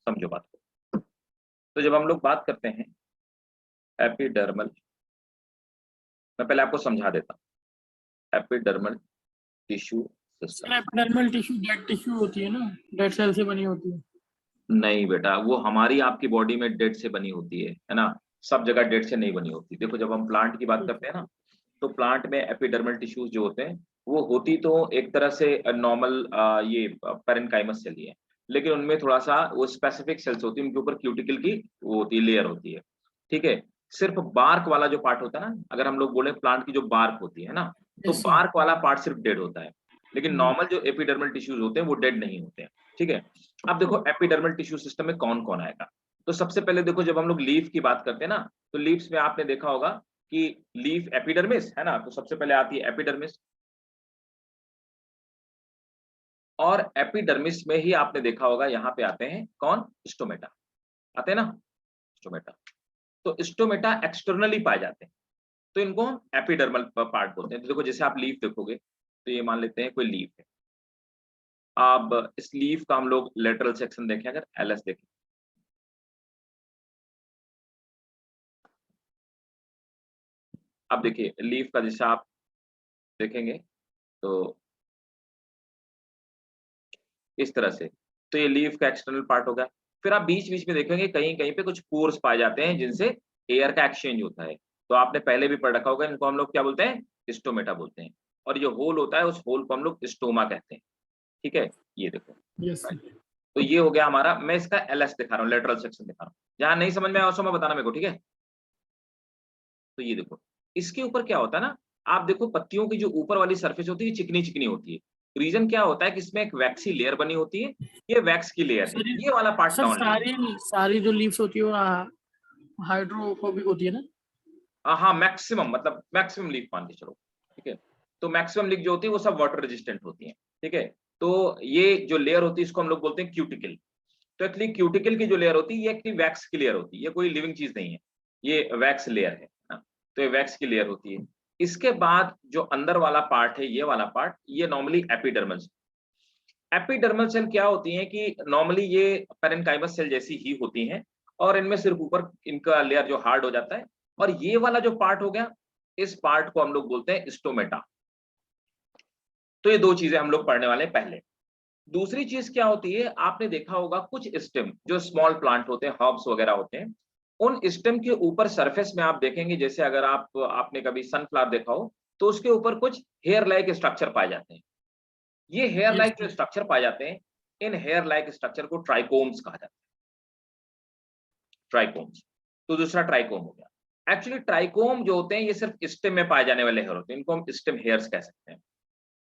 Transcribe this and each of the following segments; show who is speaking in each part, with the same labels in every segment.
Speaker 1: समझो बात को। तो जब हम लोग बात करते हैं एपिडर्मल, मैं पहले आपको समझा देता हूँ epidermal tissue system.
Speaker 2: Epidermal tissue dead tissue होती है ना, डेड सेल से बनी होती है।
Speaker 1: नहीं बेटा, वो हमारी आपकी बॉडी में डेड से बनी होती है ना, सब जगह डेड से नहीं बनी होती। देखो जब हम प्लांट की बात करते हैं ना, तो प्लांट में एपिडर्मल टिश्यूज जो होते हैं वो होती तो एक तरह से नॉर्मल ये पैरेन्काइमस सेल ही है, लेकिन उनमें थोड़ा सा वो स्पेसिफिक सेल्स होती है, उनके ऊपर क्यूटिकल की वो होती है, लेयर होती है। ठीक है, सिर्फ बार्क वाला जो पार्ट होता है ना, अगर हम लोग बोले प्लांट की जो बार्क होती है ना, तो बार्क वाला पार्ट सिर्फ डेड होता है, लेकिन नॉर्मल जो एपिडर्मल टिश्यूज होते हैं वो डेड नहीं होते हैं। ठीक है, अब देखो एपिडर्मल टिश्यू सिस्टम में कौन कौन आएगा। तो सबसे पहले देखो, जब हम लोग लीफ की बात करते हैं ना, तो लीव्स में आपने देखा होगा कि लीफ एपिडर्मिस है ना, तो सबसे पहले आती है एपिडर्मिस, और एपिडर्मिस में ही आपने देखा होगा यहाँ पे आते हैं कौन, स्टोमेटा आते हैं ना, स्टोमेटा। तो स्टोमेटा एक्सटर्नली पाए जाते हैं, तो इनको एपिडर्मल पार्ट बोलते हैं। तो देखो जैसे आप लीफ देखोगे, तो ये मान लेते हैं कोई लीफ है, अब इस लीफ का हम लोग लेटरल सेक्शन देखें, अगर एलएस देखें, अब देखिए लीफ का जैसे आप देखेंगे तो इस तरह से, तो ये लीफ का एक्सटर्नल पार्ट होगा। फिर आप बीच बीच में देखेंगे कहीं कहीं पे कुछ पोर्स पाए जाते हैं जिनसे एयर का एक्सचेंज होता है, तो आपने पहले भी पढ़ रखा होगा, इनको हम लोग क्या बोलते हैं, स्टोमेटा बोलते हैं। और जो होल होता है उस होल को हम लोग स्टोमा कहते हैं। ठीक है, ये देखो
Speaker 2: यस।
Speaker 1: तो ये हो गया हमारा, मैं इसका एलएस दिखा रहा हूँ, लेटरल सेक्शन दिखा रहा हूँ, जहां नहीं समझ में आया उसको मैं बताना मेरे को, ठीक है। तो ये देखो, इसके ऊपर क्या होता है ना, आप देखो पत्तियों की जो ऊपर वाली सरफेस होती है चिकनी चिकनी होती है, रीजन क्या होता है कि इसमें एक वैक्सी लेयर बनी होती है, ये वैक्स की लेयर है, ये वाला पार्ट
Speaker 2: सर
Speaker 1: डाउन लेयर।
Speaker 2: सारी जो लीव्स होती है वो हाइड्रोफोबिक होती है ना।
Speaker 1: हाँ मैक्सिमम, मतलब मैक्सिमम लीफ मान के चलो। ठीक है, तो मैक्सिमम लीफ जो होती है वो सब वाटर रेजिस्टेंट होती है। ठीक है, तो ये जो लेयर होती है इसको हम लोग बोलते हैं क्यूटिकल। तो एक्चुअली क्यूटिकल की जो लेयर होती है ये एक्चुअली वैक्स की लेयर होती है, ये कोई लिविंग चीज नहीं है, ये वैक्स लेयर है ना? तो ये वैक्स की लेयर होती है। इसके बाद जो अंदर वाला पार्ट है, ये वाला पार्ट, ये नॉर्मली एपिडर्मल। एपिडर्मल सेल क्या होती हैं कि नॉर्मली ये पैरेन्काइमस सेल जैसी ही होती हैं, और इनमें सिर्फ ऊपर इनका लेयर जो हार्ड हो जाता है, और ये वाला जो पार्ट हो गया, इस पार्ट को हम लोग बोलते हैं स्टोमेटा। तो ये दो चीजें हम लोग पढ़ने वाले हैं पहले। दूसरी चीज क्या होती है, आपने देखा होगा कुछ स्टेम जो स्मॉल प्लांट होते हैं, हर्ब्स वगैरह होते हैं, उन स्टेम के ऊपर सरफेस में आप देखेंगे, जैसे अगर आपने कभी सनफ्लावर देखा हो, तो उसके ऊपर कुछ हेयर लाइक स्ट्रक्चर पाए जाते हैं। ये हेयर लाइक जो स्ट्रक्चर पाए जाते हैं, इन हेयर लाइक स्ट्रक्चर को ट्राइकोम्स कहा जाता है, ट्राइकोम्स। तो दूसरा ट्राइकोम हो गया। एक्चुअली ट्राइकोम जो होते हैं ये सिर्फ स्टेम में पाए जाने वाले हेयर होते हैं, इनको हम स्टेम हेयर्स कह सकते हैं।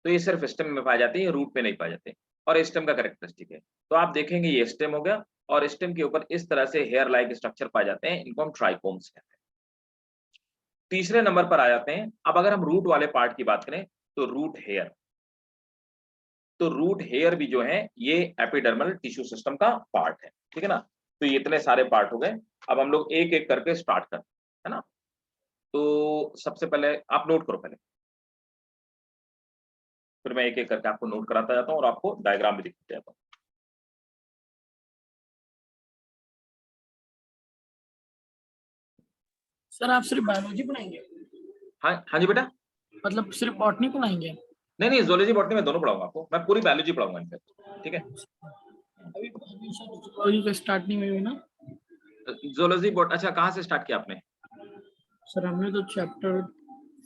Speaker 1: तो ये सिर्फ स्टेम में पाए जाते हैं, ये रूट पे नहीं पाए जाते, और स्टेम का कैरेक्टरिस्टिक है। तो आप देखेंगे ये स्टेम हो गया, और स्टेम के ऊपर इस तरह से हेयर लाइक स्ट्रक्चर पाए जाते हैं, इनको हम ट्राइकोम्स कहते हैं। तीसरे नंबर पर आ जाते हैं, अब अगर हम रूट वाले पार्ट की बात करें, तो रूट हेयर। तो रूट हेयर भी जो है ये एपिडर्मल टिश्यू सिस्टम का पार्ट है, ठीक है ना। तो ये इतने सारे पार्ट हो गए, अब हम लोग एक एक करके स्टार्ट करते हैं, है ना। तो सबसे पहले आप नोट करो पहले, फिर मैं एक एक करके आपको नोट कराता जाता हूँ और आपको डायग्राम भी दिखाता जाता हूँ।
Speaker 2: सर आप सिर्फ बायोलॉजी पढ़ाएंगे?
Speaker 1: हाँ हाँ जी बेटा।
Speaker 2: मतलब सिर्फ बॉटनी पढ़ाएंगे?
Speaker 1: नहीं नहीं, जोलॉजी बॉटनी में दोनों पढ़ाऊंगा आपको, मैं पूरी बायोलॉजी पढ़ाऊंगा इनफैक्ट, ठीक है।
Speaker 2: अभी जोलॉजी का स्टार्ट नहीं हुई ना?
Speaker 1: जोलॉजी बॉट, अच्छा कहाँ से स्टार्ट किया आपने?
Speaker 2: सर हमने तो चैप्टर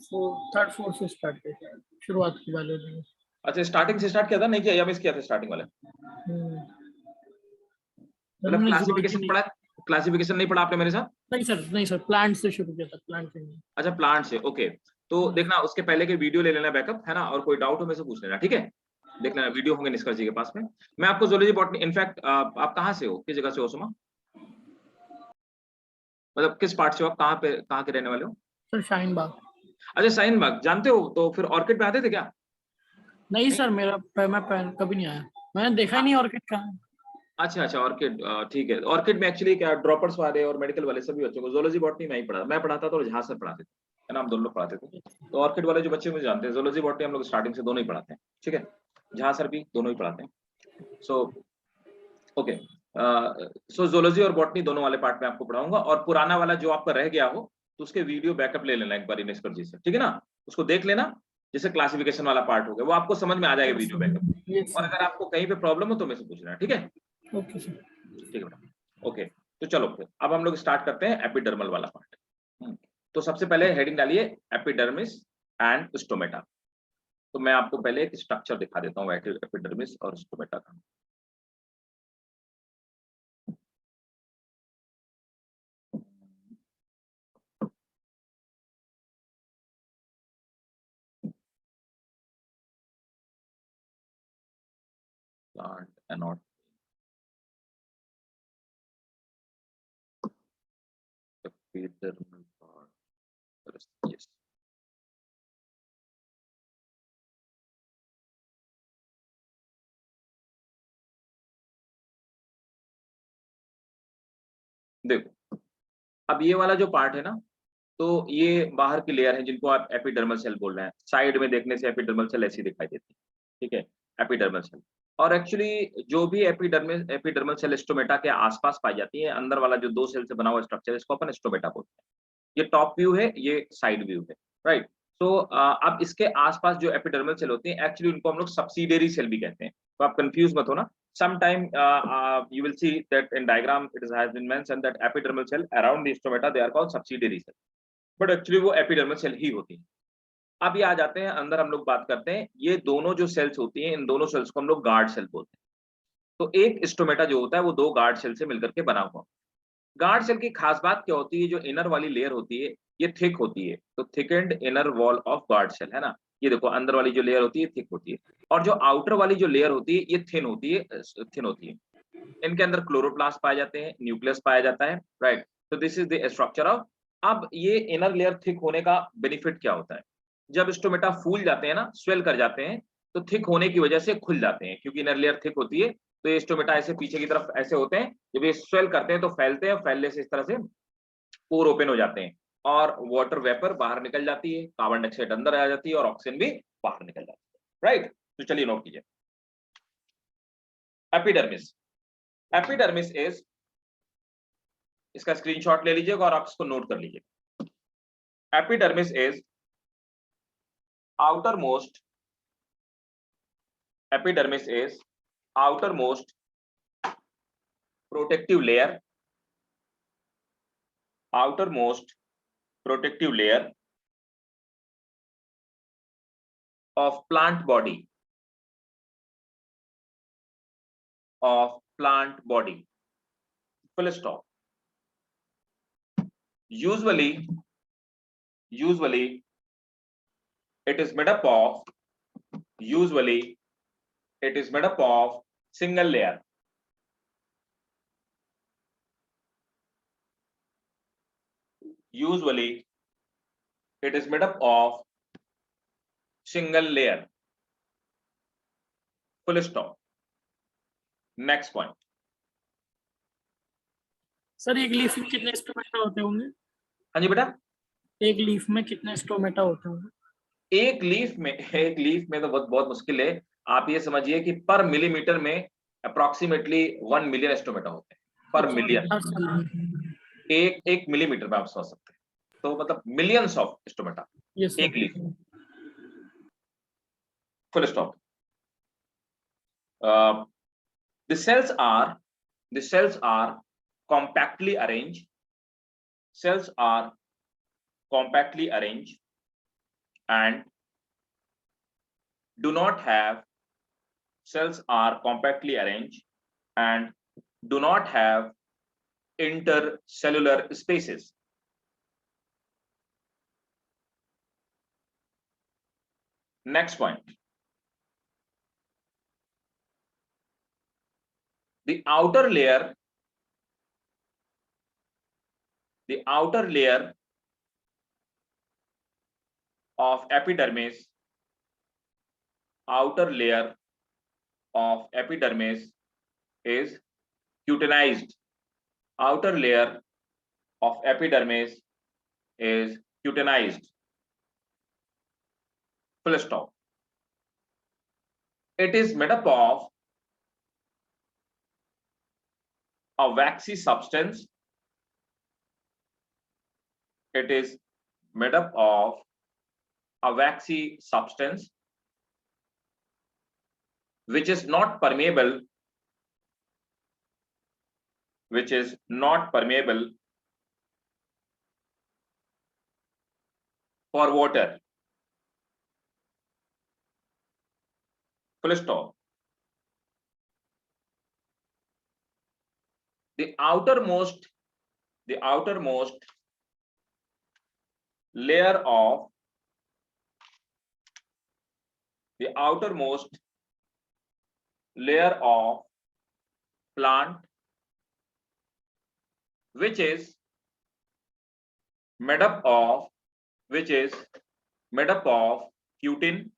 Speaker 2: 3rd 4th से स्टार्ट किया, शुरुआत की बायोलॉजी में।
Speaker 1: अच्छा स्टार्टिंग से स्टार्ट किया था, नहीं किया या मिस किया था स्टार्टिंग वाले? मतलब क्लासिफिकेशन पढ़ा, क्लासिफिकेशन नहीं पढ़ा आपने मेरे साथ?
Speaker 2: नहीं सर प्लांट से शुरू किया था, प्लांट से नहीं।
Speaker 1: अच्छा प्लांट से, ओके। तो देखना उसके पहले के वीडियो ले लेना बैकअप, है ना, और कोई डाउट हो मेरे से पूछ लेना, ठीक है। देख लेना वीडियो होंगे निष्कर्ष जी के पास में। मैं आपको जोलॉजी बॉटनी, इनफैक्ट आप कहाँ से हो, किस जगह से हो सुमा, मतलब किस पार्ट से हो आप, कहाँ के रहने वाले हो?
Speaker 2: सर शाहीन बाग।
Speaker 1: अच्छा शाहीन बाग जानते हो, तो फिर ऑर्किड में आते थे क्या?
Speaker 2: नहीं सर मैं कभी नहीं आया, मैंने देखा ही नहीं ऑर्किड कहाँ है।
Speaker 1: अच्छा अच्छा ऑर्किड, ठीक है। ऑर्किड में एक्चुअली क्या ड्रॉपर्स वाले और मेडिकल वाले सभी बच्चों को, जोलॉजी बॉटनी में ही पढ़ा, मैं पढ़ाता था और जहां सर पढ़ाते थे, है ना, हम दोनों लोग पढ़ाते थे। तो ऑर्किड वाले जो बच्चे मुझे जानते हैं, जोलॉजी बॉटनी हम लोग स्टार्टिंग से दोनों ही पढ़ाते हैं, ठीक है, जहां सर भी दोनों ही पढ़ाते हैं। सो ओके, सो zoology और बॉटनी दोनों वाले पार्ट में आपको पढ़ाऊंगा, और पुराना वाला जो आपका रह गया हो तो उसके वीडियो बैकअप ले लेना एक बार इनेस्कर जी से, ठीक है ना, उसको देख लेना, जैसे क्लासिफिकेशन वाला पार्ट हो गया वो आपको समझ में आ जाएगा वीडियो बैकअप।
Speaker 2: यस
Speaker 1: और अगर आपको कहीं पे प्रॉब्लम हो तो मेरे से पूछना, ठीक है?
Speaker 2: सर। Okay sir.
Speaker 1: ठीक है बेटा, ओके। तो चलो फिर अब हम लोग स्टार्ट करते हैं एपिडर्मल वाला पार्ट। तो सबसे पहले हेडिंग डालिए एपिडर्मिस एंड स्टोमेटा। तो मैं आपको पहले एक स्ट्रक्चर दिखा देता हूँ एपिडर्मिस और स्टोमेटा का। Plant anatomy. Epidermal part. Yes. देखो, अब ये वाला जो पार्ट है ना, तो ये बाहर की लेयर है जिनको आप एपिडर्मल सेल बोल रहे हैं। साइड में देखने से एपिडर्मल सेल ऐसी दिखाई देती है, ठीक है, एपिडर्मल सेल। और एक्चुअली जो भी एपिडर्मल सेल स्टोमेटा के आसपास पाई जाती है, अंदर वाला जो 2 सेल से बना हुआ स्ट्रक्चर है, इसको अपन स्टोमेटा बोलते हैं। ये टॉप व्यू है, ये साइड व्यू है, राइट। तो अब इसके आसपास जो एपिडर्मल सेल होती हैं, एक्चुअली उनको हम लोग सब्सिडियरी सेल भी कहते हैं, तो आप कंफ्यूज मत होना। Sometime you will see that in diagram it has been mentioned that epidermal cell around the stomata they are called subsidiary cell, but actually वो epidermal cell ही होती है। अब ये आ जाते हैं अंदर, हम लोग बात करते हैं, ये दोनों जो सेल्स होती हैं, इन दोनों सेल्स को हम लोग गार्ड सेल बोलते हैं। तो एक स्टोमेटा जो होता है वो 2 गार्ड सेल से मिलकर के बना हुआ। गार्ड सेल की खास बात क्या होती है, जो इनर वाली लेयर होती है ये थिक होती है, तो thickened inner wall of guard cell है ना, ये देखो अंदर वाली जो लेयर होती है थिक होती है, और जो आउटर वाली जो लेयर होती है ये थिन होती है, थिन होती है। इनके अंदर क्लोरोप्लास्ट पाए जाते हैं, न्यूक्लियस पाया जाता है, राइट। तो this is the structure of. अब ये इनर लेयर थिक होने का बेनिफिट क्या होता है, जब स्टोमेटा फूल जाते हैं ना, स्वेल कर जाते हैं, तो थिक होने की वजह से खुल जाते हैं, क्योंकि इनर लेयर थिक होती है। तो ये स्टोमेटा ऐसे पीछे की तरफ ऐसे होते हैं, जब ये स्वेल करते हैं तो फैलते हैं, फैलने से इस तरह से पोर ओपन हो जाते हैं, और वाटर वेपर बाहर निकल जाती है, कार्बन डाइऑक्साइड अंदर आ जाती है, और ऑक्सीजन भी बाहर निकल जाती है, राइट। तो चलिए नोट कीजिए, एपिडर्मिस। एपिडर्मिस इज, इसका स्क्रीनशॉट ले लीजिएगा और आप इसको नोट कर लीजिए। Epidermis is outermost, epidermis is outermost protective layer, outermost protective layer of plant body, of plant body, full stop. Usually it is made up of, usually it is made up of single layer, usually it is made up of single layer, full stop. Next point.
Speaker 2: Sir एक leaf में कितने stomata होते होंगे?
Speaker 1: हाँ जी बेटा,
Speaker 2: एक leaf में कितने स्टोमेटा होते होंगे?
Speaker 1: एक लीफ में तो बहुत बहुत मुश्किल है। आप ये समझिए कि पर मिलीमीटर में अप्रोक्सीमेटली 1 मिलियन स्टोमेटा होते हैं पर मिलियन।
Speaker 2: हर साल?
Speaker 1: एक मिलीमीटर में आप समझ सकते हैं, तो मतलब मिलियंस ऑफ स्टोमेटा
Speaker 2: यस
Speaker 1: एक leaf, full stop. the cells are compactly arranged, cells are compactly arranged and do not have, cells are compactly arranged and do not have intercellular spaces. Next point. The outer layer of epidermis, outer layer of epidermis is cutinized. Outer layer of epidermis is cutinized. Full stop. It is made up of a waxy substance. It is made up of a waxy substance which is not permeable, for water. Full stop. The outermost layer of plant which is made up of cutin.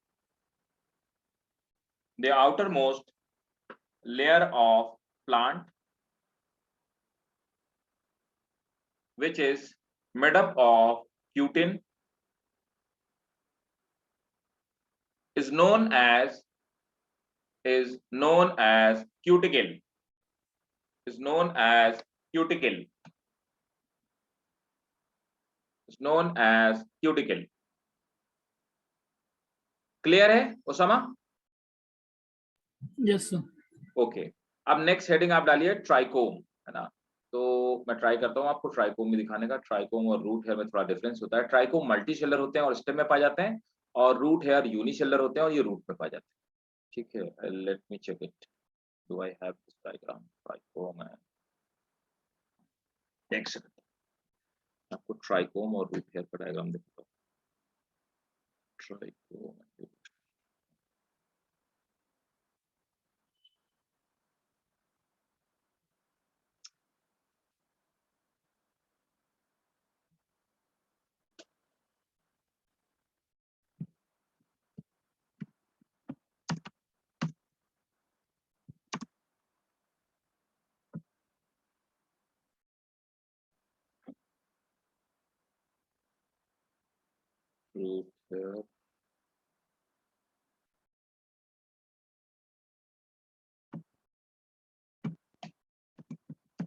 Speaker 1: The outermost layer of plant which is made up of cutin is known as cuticle. Clear है Osama?
Speaker 2: Yes sir.
Speaker 1: Okay, अब next heading आप डालिए trichome, है ना। तो मैं try करता हूँ आपको ट्राइकोम में दिखाने का। ट्राइकोम और रूट हेयर में थोड़ा डिफरेंस होता है। ट्राइकोम मल्टी शेलर होते हैं और स्टेम में पाए जाते हैं, और रूट हेयर यूनिशेलर होते हैं और ये रूट में पाए जाते हैं। ठीक है, let me check it, do I have this diagram trichome and, एक सेकंड आपको ट्राइकोम और रूट हेयर का डायग्राम दिखाता हूँ। ट्राइकोम रूट हेयर,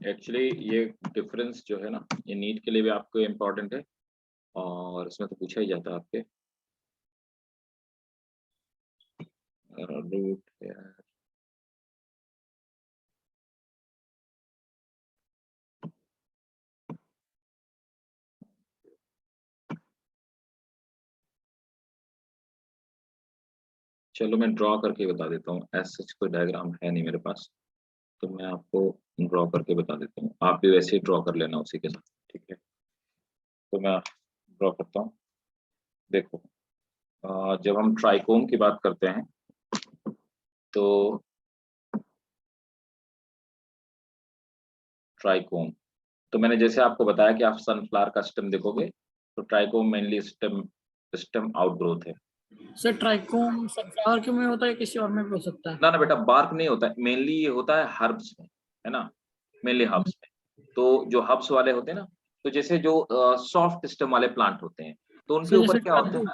Speaker 1: एक्चुअली ये डिफरेंस जो है ना, ये नीट के लिए भी आपको इम्पोर्टेंट है और इसमें तो पूछा ही जाता है आपके। रूट हेयर, चलो मैं ड्रॉ करके बता देता हूँ। ऐसा कोई डायग्राम है नहीं मेरे पास, तो मैं आपको ड्रॉ करके बता देता हूँ। आप भी वैसे ही ड्रॉ कर लेना उसी के साथ, ठीक है। तो मैं ड्रॉ करता हूँ। देखो, जब हम ट्राइकोम की बात करते हैं तो ट्राइकोम, तो मैंने जैसे आपको बताया कि आप सनफ्लावर का स्टेम देखोगे तो ट्राइकोम मेनली स्टेम आउटग्रोथ है।
Speaker 2: सर ट्राइकोम सनफ्लावर के में होता है, किसी और में भी हो सकता है?
Speaker 1: ना बेटा, बार्क नहीं होता है, मेनली ये होता है हर्ब्स में, है ना, मेनली हर्ब्स में। तो जो हर्ब्स वाले होते हैं ना, तो जैसे जो सॉफ्ट स्टेम वाले प्लांट होते हैं तो उनके
Speaker 2: सर
Speaker 1: ऊपर
Speaker 2: जैसे
Speaker 1: क्या होता है,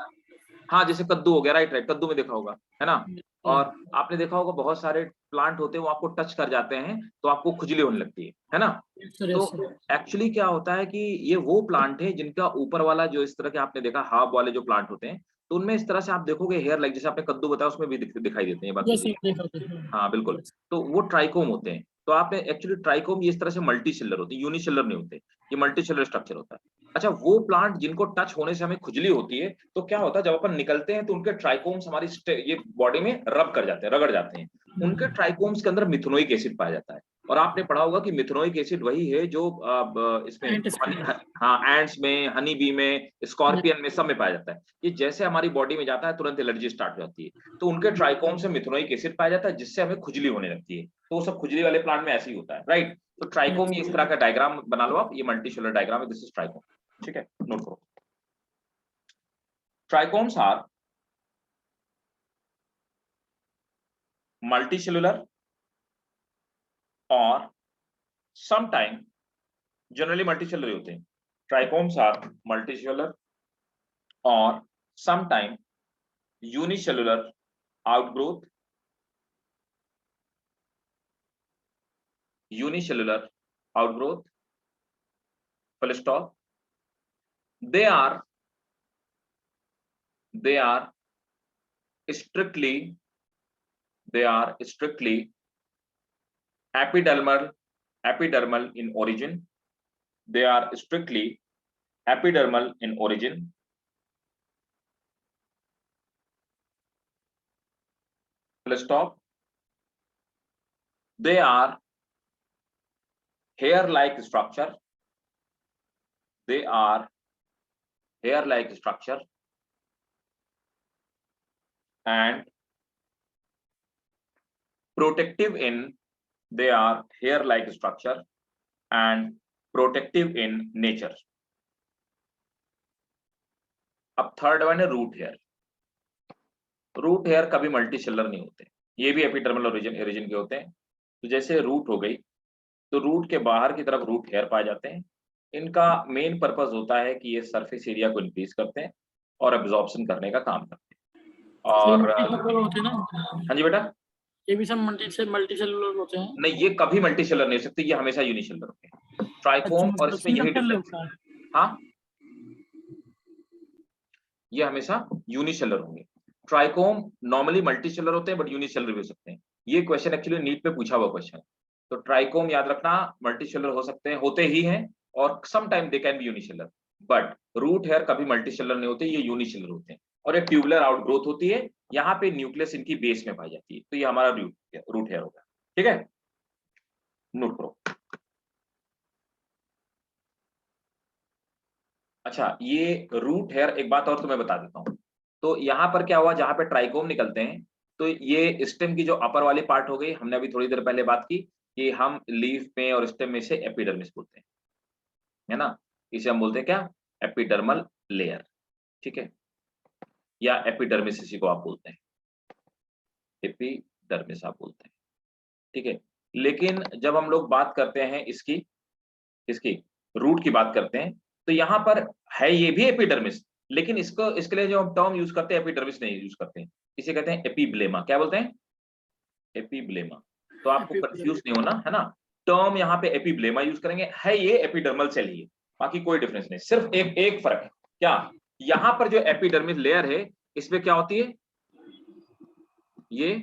Speaker 1: हाँ जैसे कद्दू हो गया, राइट राइट, कद्दू में देखा होगा, है ना। और आपने देखा होगा बहुत सारे प्लांट होते हैं वो आपको टच कर जाते हैं तो आपको खुजली होने लगती है ना। तो एक्चुअली क्या होता है कि ये वो प्लांट है जिनका ऊपर वाला जो इस तरह के आपने देखा हाफ वाले जो प्लांट होते हैं, तो उनमें इस तरह से आप देखोगे हेयर लाइक, जैसे आपने कद्दू बताया उसमें भी दिखाई देते हैं, ये बात मुझे, हाँ बिल्कुल। तो वो ट्राइकोम होते हैं। तो आपने एक्चुअली ट्राइकोम ये इस तरह से मल्टी शेलर होते हैं, यूनिशेलर नहीं होते, ये मल्टी शेलर स्ट्रक्चर होता है। अच्छा, वो प्लांट जिनको टच होने से हमें खुजली होती है, तो क्या होता है जब अपन निकलते हैं तो उनके ट्राइकोम्स हमारी ये बॉडी में रब कर जाते हैं, रगड़ जाते हैं। उनके ट्राइकोम्स के अंदर मिथुनोइक एसिड पाया जाता है। और आपने पढ़ा होगा कि मिथुनोइक एसिड वही है जो इसमें हाँ एंड्स में, हनी बी में, स्कॉर्पियन में, सब में पाया जाता है। ये जैसे हमारी बॉडी में जाता है तुरंत एलर्जी स्टार्ट हो जाती है। तो उनके ट्राइकोम से मिथुनोइक एसिड पाया जाता है जिससे हमें खुजली होने लगती है। तो वो सब खुजली वाले प्लांट में ऐसे ही होता है, राइट। तो ट्राइकोम ये इस तरह का डायग्राम बना लो आप, ये मल्टीसेलुलर डायग्राम है, दिस इज ट्राइकोम, ठीक है, नोट करो। Trichomes are multicellular or sometime, generally multicellular होते हैं। Trichomes are multicellular or sometime unicellular outgrowth, unicellular outgrowth, full stop. They are strictly epidermal in origin. They are strictly epidermal in origin. Full stop. They are hair-like structure. They are hair-like structure and protective in. They are hair-like structure and protective in nature. अब third one है root hair. Root hair कभी multi cellular नहीं होते, ये भी epidermal origin के होते हैं. तो जैसे रूट हो गई, तो रूट के बाहर की तरफ रूट हेयर पाए जाते हैं. इनका मेन पर्पस होता है कि ये सरफेस एरिया को इंक्रीज करते हैं और एब्जॉर्प्शन करने का काम करते हैं. और
Speaker 2: होते हैं ना.
Speaker 1: हाँ जी बेटा,
Speaker 2: ये भी सब मल्टी सेलुलर होते हैं.
Speaker 1: नहीं, ये कभी मल्टी सेलुलर नहीं हो सकते, ये हमेशा यूनिसेलुलर होते हैं. ट्राइकोम और इसमें यही डिफरेंस है. हाँ, ये हमेशा यूनिसेलुलर होंगे. ट्राइकोम नॉर्मली मल्टीसेलुलर होते हैं बट यूनिसेलुलर भी हो सकते हैं. ये क्वेश्चन एक्चुअली नीट पे पूछा हुआ क्वेश्चन. तो ट्राइकोम याद रखना, मल्टीसेलुलर हो सकते हैं, होते ही हैं, और some time they can be unicellular. But root hair कभी मल्टीसेलुलर नहीं होते, ये यूनिसेलुलर होते हैं. और एक ट्यूबुलर आउटग्रोथ होती है, यहाँ पे न्यूक्लियस इनकी बेस में पाई जाती है. तो ये हमारा रूट हेयर होगा. ठीक है, नोट करो. अच्छा, ये रूट हेयर, एक बात और तुम्हें बता देता हूँ. तो यहाँ पर क्या हुआ, जहां पे ट्राइकोम निकलते हैं, तो ये स्टेम की जो अपर वाली पार्ट हो गई, हमने अभी थोड़ी देर पहले बात की कि हम लीफ में और स्टेम में से एपिडर्मिस बोलते हैं, है ना. इसे हम बोलते हैं क्या, एपिडर्मल लेयर. ठीक है, या एपिडर्मिस इसी को आप बोलते हैं, एपिडर्मिस आप बोलते हैं. ठीक है, लेकिन जब हम लोग बात करते हैं इसकी रूट की बात करते हैं, तो यहाँ पर है ये भी एपिडर्मिस, लेकिन इसके लिए जो हम टर्म यूज करते हैं एपिडर्मिस नहीं यूज करते हैं, इसे कहते हैं एपिब्लेमा. क्या बोलते हैं, एपिब्लेमा. तो आपको कंफ्यूज नहीं होना, है ना. टर्म यहाँ पे एपिब्लेमा यूज करेंगे, है ये एपिडर्मल सेल ही है, बाकी कोई डिफरेंस नहीं. सिर्फ एक फर्क है, क्या, यहाँ पर जो एपिडर्मिस लेयर है, इसमें क्या होती है, ये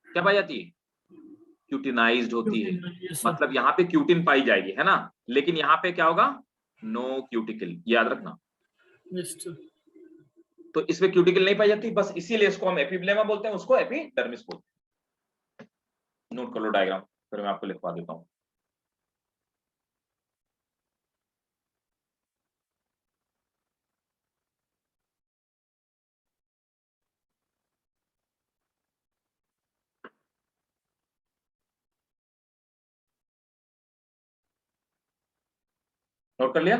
Speaker 1: क्या पाई जाती है, क्यूटिनाइज्ड होती है. मतलब यहाँ पे क्यूटिन पाई जाएगी, है ना. लेकिन यहाँ पे क्या होगा, नो क्यूटिकल, याद रखना. तो इसमें क्यूटिकल नहीं पाई जाती, बस इसीलिए इसको हम एपिब्लेमा बोलते हैं, उसको एपिडर्मिस बोलते हैं. नोट कर लो डायग्राम, फिर मैं आपको लिखवा देता हूं. नोट कर लिया.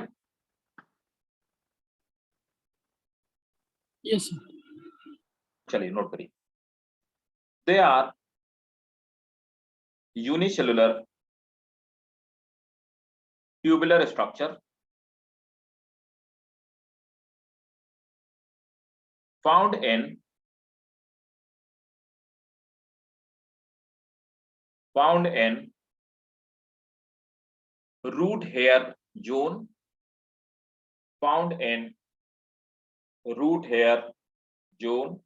Speaker 2: यस.
Speaker 1: चलिए नोट करिए. They are unicellular tubular structure found in root hair zone, found in root hair zone,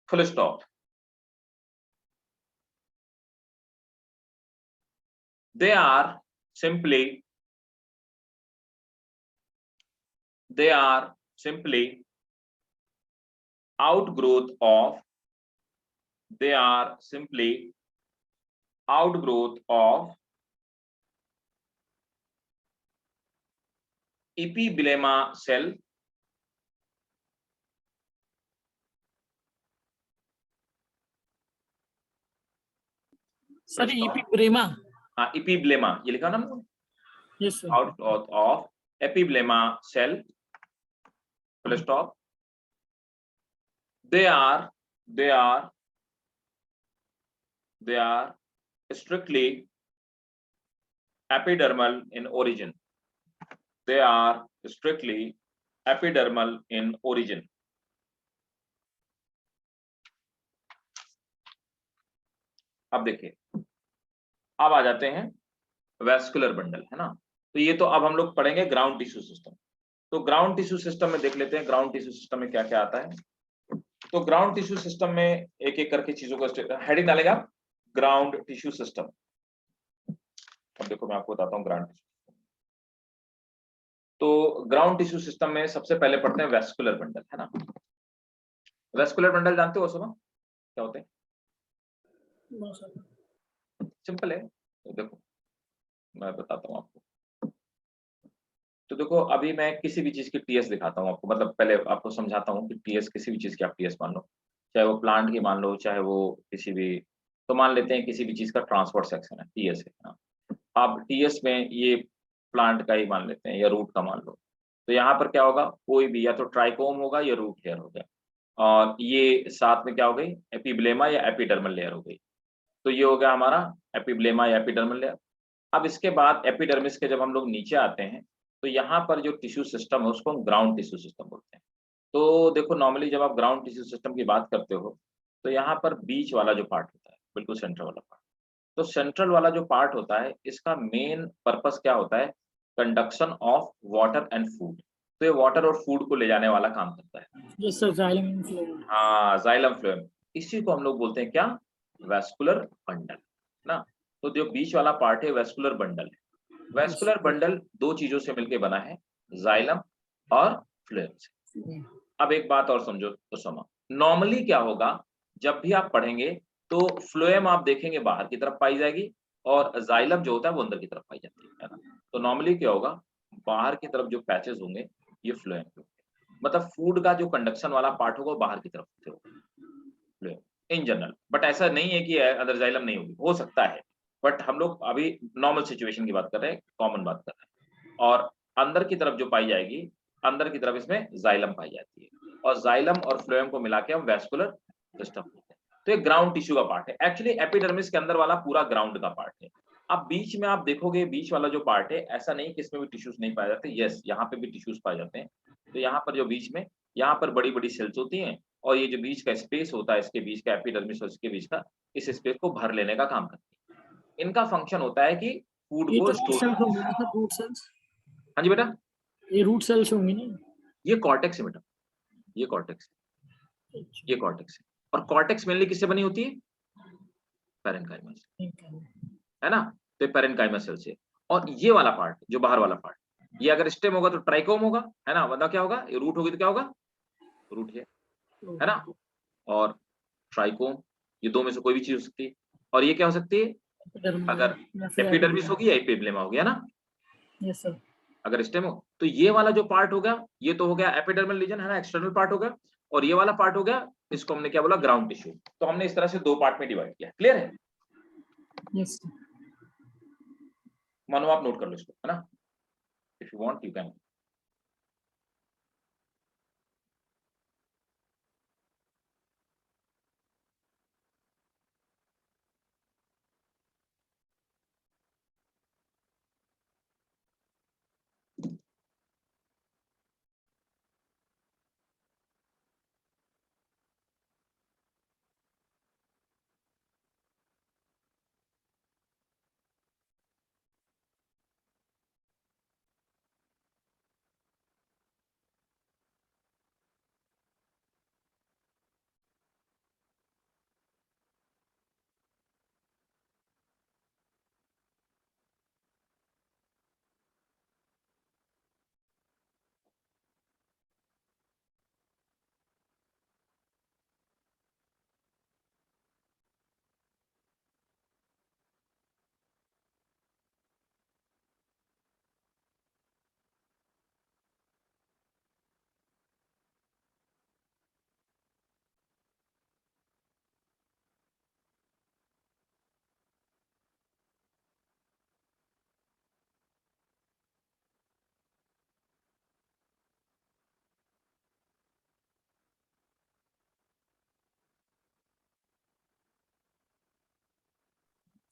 Speaker 1: full stop. They are simply outgrowth of epiblema cell.
Speaker 2: Sir epiblema.
Speaker 1: हाँ, epiblema ये लिखा ना.
Speaker 2: Yes sir.
Speaker 1: Outgrowth of epiblema cell, full stop. They are strictly epidermal in origin. They are strictly epidermal in origin. अब देखिए, अब आ जाते हैं vascular bundle, है ना। तो ये तो अब हम लोग पढ़ेंगे ग्राउंड टिश्यू सिस्टम। तो ग्राउंड टिश्यू सिस्टम में देख लेते हैं ग्राउंड टिश्यू सिस्टम में क्या क्या आता है। तो ग्राउंड टिश्यू सिस्टम में एक एक करके चीजों को हेडिंग डालेगा, ग्राउंड टिश्यू सिस्टम। अब देखो मैं आपको बताता हूँ ग्राउंड टिश्यू। तो ग्राउंड टिश्यू सिस्टम में सबसे पहले पढ़ते हैं वैस्कुलर बंडल, है ना। वैस्कुलर बंडल जानते हो सुनो क्या होते हैं?
Speaker 2: No sir.
Speaker 1: सिंपल है, तो देखो मैं बताता हूँ आपको। तो देखो अभी मैं किसी भी चीज की टीएस दिखाता हूँ आपको, मतलब पहले आपको समझाता हूँ कि टीएस किसी भी चीज की आप टीएस मान लो, चाहे वो प्लांट की मान लो, चाहे वो किसी भी, तो मान लेते हैं किसी भी चीज का ट्रांसपोर्ट सेक्शन है, टीएस है ना। अब टीएस में ये प्लांट का ही मान लेते हैं या रूट का मान लो। तो यहाँ पर क्या होगा, कोई भी या तो ट्राइकोम होगा या रूट लेयर हो गया, और ये साथ में क्या हो गई, एपिब्लेमा या एपिडर्मल लेयर हो गई। तो ये हो गया हमारा एपिब्लेमा या एपिडर्मल लेयर। अब इसके बाद एपिडर्मिस के जब हम लोग नीचे आते हैं, तो यहाँ पर जो टिश्यू सिस्टम है उसको हम ग्राउंड टिश्यू सिस्टम बोलते हैं। तो देखो नॉर्मली जब आप ग्राउंड टिश्यू सिस्टम की बात करते हो, तो यहाँ पर बीच वाला जो पार्ट होता है, बिल्कुल सेंटर वाला पार्ट, तो सेंट्रल वाला जो पार्ट होता है इसका मेन पर्पस क्या होता है, conduction of water and food. तो ये वाटर और फूड को ले जाने वाला काम करता है।
Speaker 2: Yes sir, xylem in phloem.
Speaker 1: हाँ, जाइलम फ्लोएम। इसी को हम लोग बोलते हैं क्या, वैस्कुलर बंडल ना। तो जो बीच वाला पार्ट है वैस्कुलर बंडल है।
Speaker 2: यस।
Speaker 1: वैस्कुलर बंडल दो चीजों से मिलकर बना है, जाइलम और फ्लोएम से। अब एक बात और समझो तो समझो, नॉर्मली क्या होगा, जब भी आप पढ़ेंगे तो फ्लोएम आप देखेंगे बाहर की तरफ पाई जाएगी, और जाइलम जो होता है वो अंदर की तरफ पाई जाती है ना। तो नॉर्मली क्या होगा, बाहर की तरफ जो पैचेस होंगे ये फ्लोएम के होंगे, मतलब फूड का जो कंडक्शन वाला पार्ट होगा वो बाहर की तरफ से होगा इन जनरल। बट ऐसा नहीं है कि अंदर जाइलम नहीं होगी, हो सकता है, बट हम लोग अभी नॉर्मल सिचुएशन की बात कर रहे हैं, कॉमन बात कर रहे हैं। और अंदर की तरफ जो पाई जाएगी, अंदर की तरफ इसमें जाइलम पाई जाती है, और जाइलम और फ्लोएम को मिला के हम वैस्कुलर सिस्टम बोलते हैं। तो ये ग्राउंड टिश्यू का पार्ट है, एक्चुअली एपिडर्मिस के अंदर वाला पूरा ग्राउंड का पार्ट है। अब बीच में आप देखोगे, बीच वाला जो पार्ट है, ऐसा नहीं कि इसमें भी टिश्यूज नहीं पाए जाते, यस यहाँ पे भी टिश्यूज पाए जाते हैं। तो यहाँ पर जो बीच में, यहाँ पर बड़ी बड़ी सेल्स होती हैं, और ये जो बीच का स्पेस होता है, इसके बीच का एपिडर्मिस और इसके बीच का, इस स्पेस को भर लेने का काम करती है। इनका फंक्शन होता है कि फूड
Speaker 2: ये
Speaker 1: को
Speaker 2: तो रूट
Speaker 1: स्टोर
Speaker 2: सेल्स
Speaker 1: करना।
Speaker 2: होंगे ना सर, रूट सेल्स।
Speaker 1: हाँ जी बेटा,
Speaker 2: ये रूट सेल्स होंगी ना।
Speaker 1: ये कॉर्टेक्स है बेटा, ये कॉर्टेक्स,
Speaker 2: अच्छा,
Speaker 1: ये कॉर्टेक्स है। और कॉर्टेक्स मेनली किससे बनी होती है, पैरेन्काइमा से,
Speaker 2: ठीक है।
Speaker 1: है ना। तो ये पैरेन्काइमा सेल से। और ये वाला पार्ट जो बाहर वाला पार्ट, ये अगर स्टेम होगा तो ट्राइकोम होगा, है ना, वरना क्या होगा, ये रूट होगी तो क्या होगा, रूट है ना। और ट्राइकोम, ये दो में से कोई भी चीज हो सकती है। और ये क्या हो सकती है,
Speaker 2: एपिडर्मल
Speaker 1: अगर
Speaker 2: या फिर
Speaker 1: एपिडर्मिस
Speaker 2: एपिब्लेमा।
Speaker 1: होगी या एपिब्लेमा हो गया ना,
Speaker 2: यस सर।
Speaker 1: अगर स्टेम हो। तो ये वाला जो पार्ट होगा, ये तो हो गया एपिडर्मल रीजन, है ना, एक्सटर्नल पार्ट हो गया। और ये वाला पार्ट हो गया, इसको हमने क्या बोला, ग्राउंड टिश्यू। तो हमने इस तरह से दो पार्ट में डिवाइड किया, क्लियर है।
Speaker 2: Yes sir.
Speaker 1: मानो आप नोट कर लो इसको, है ना, if you want you can.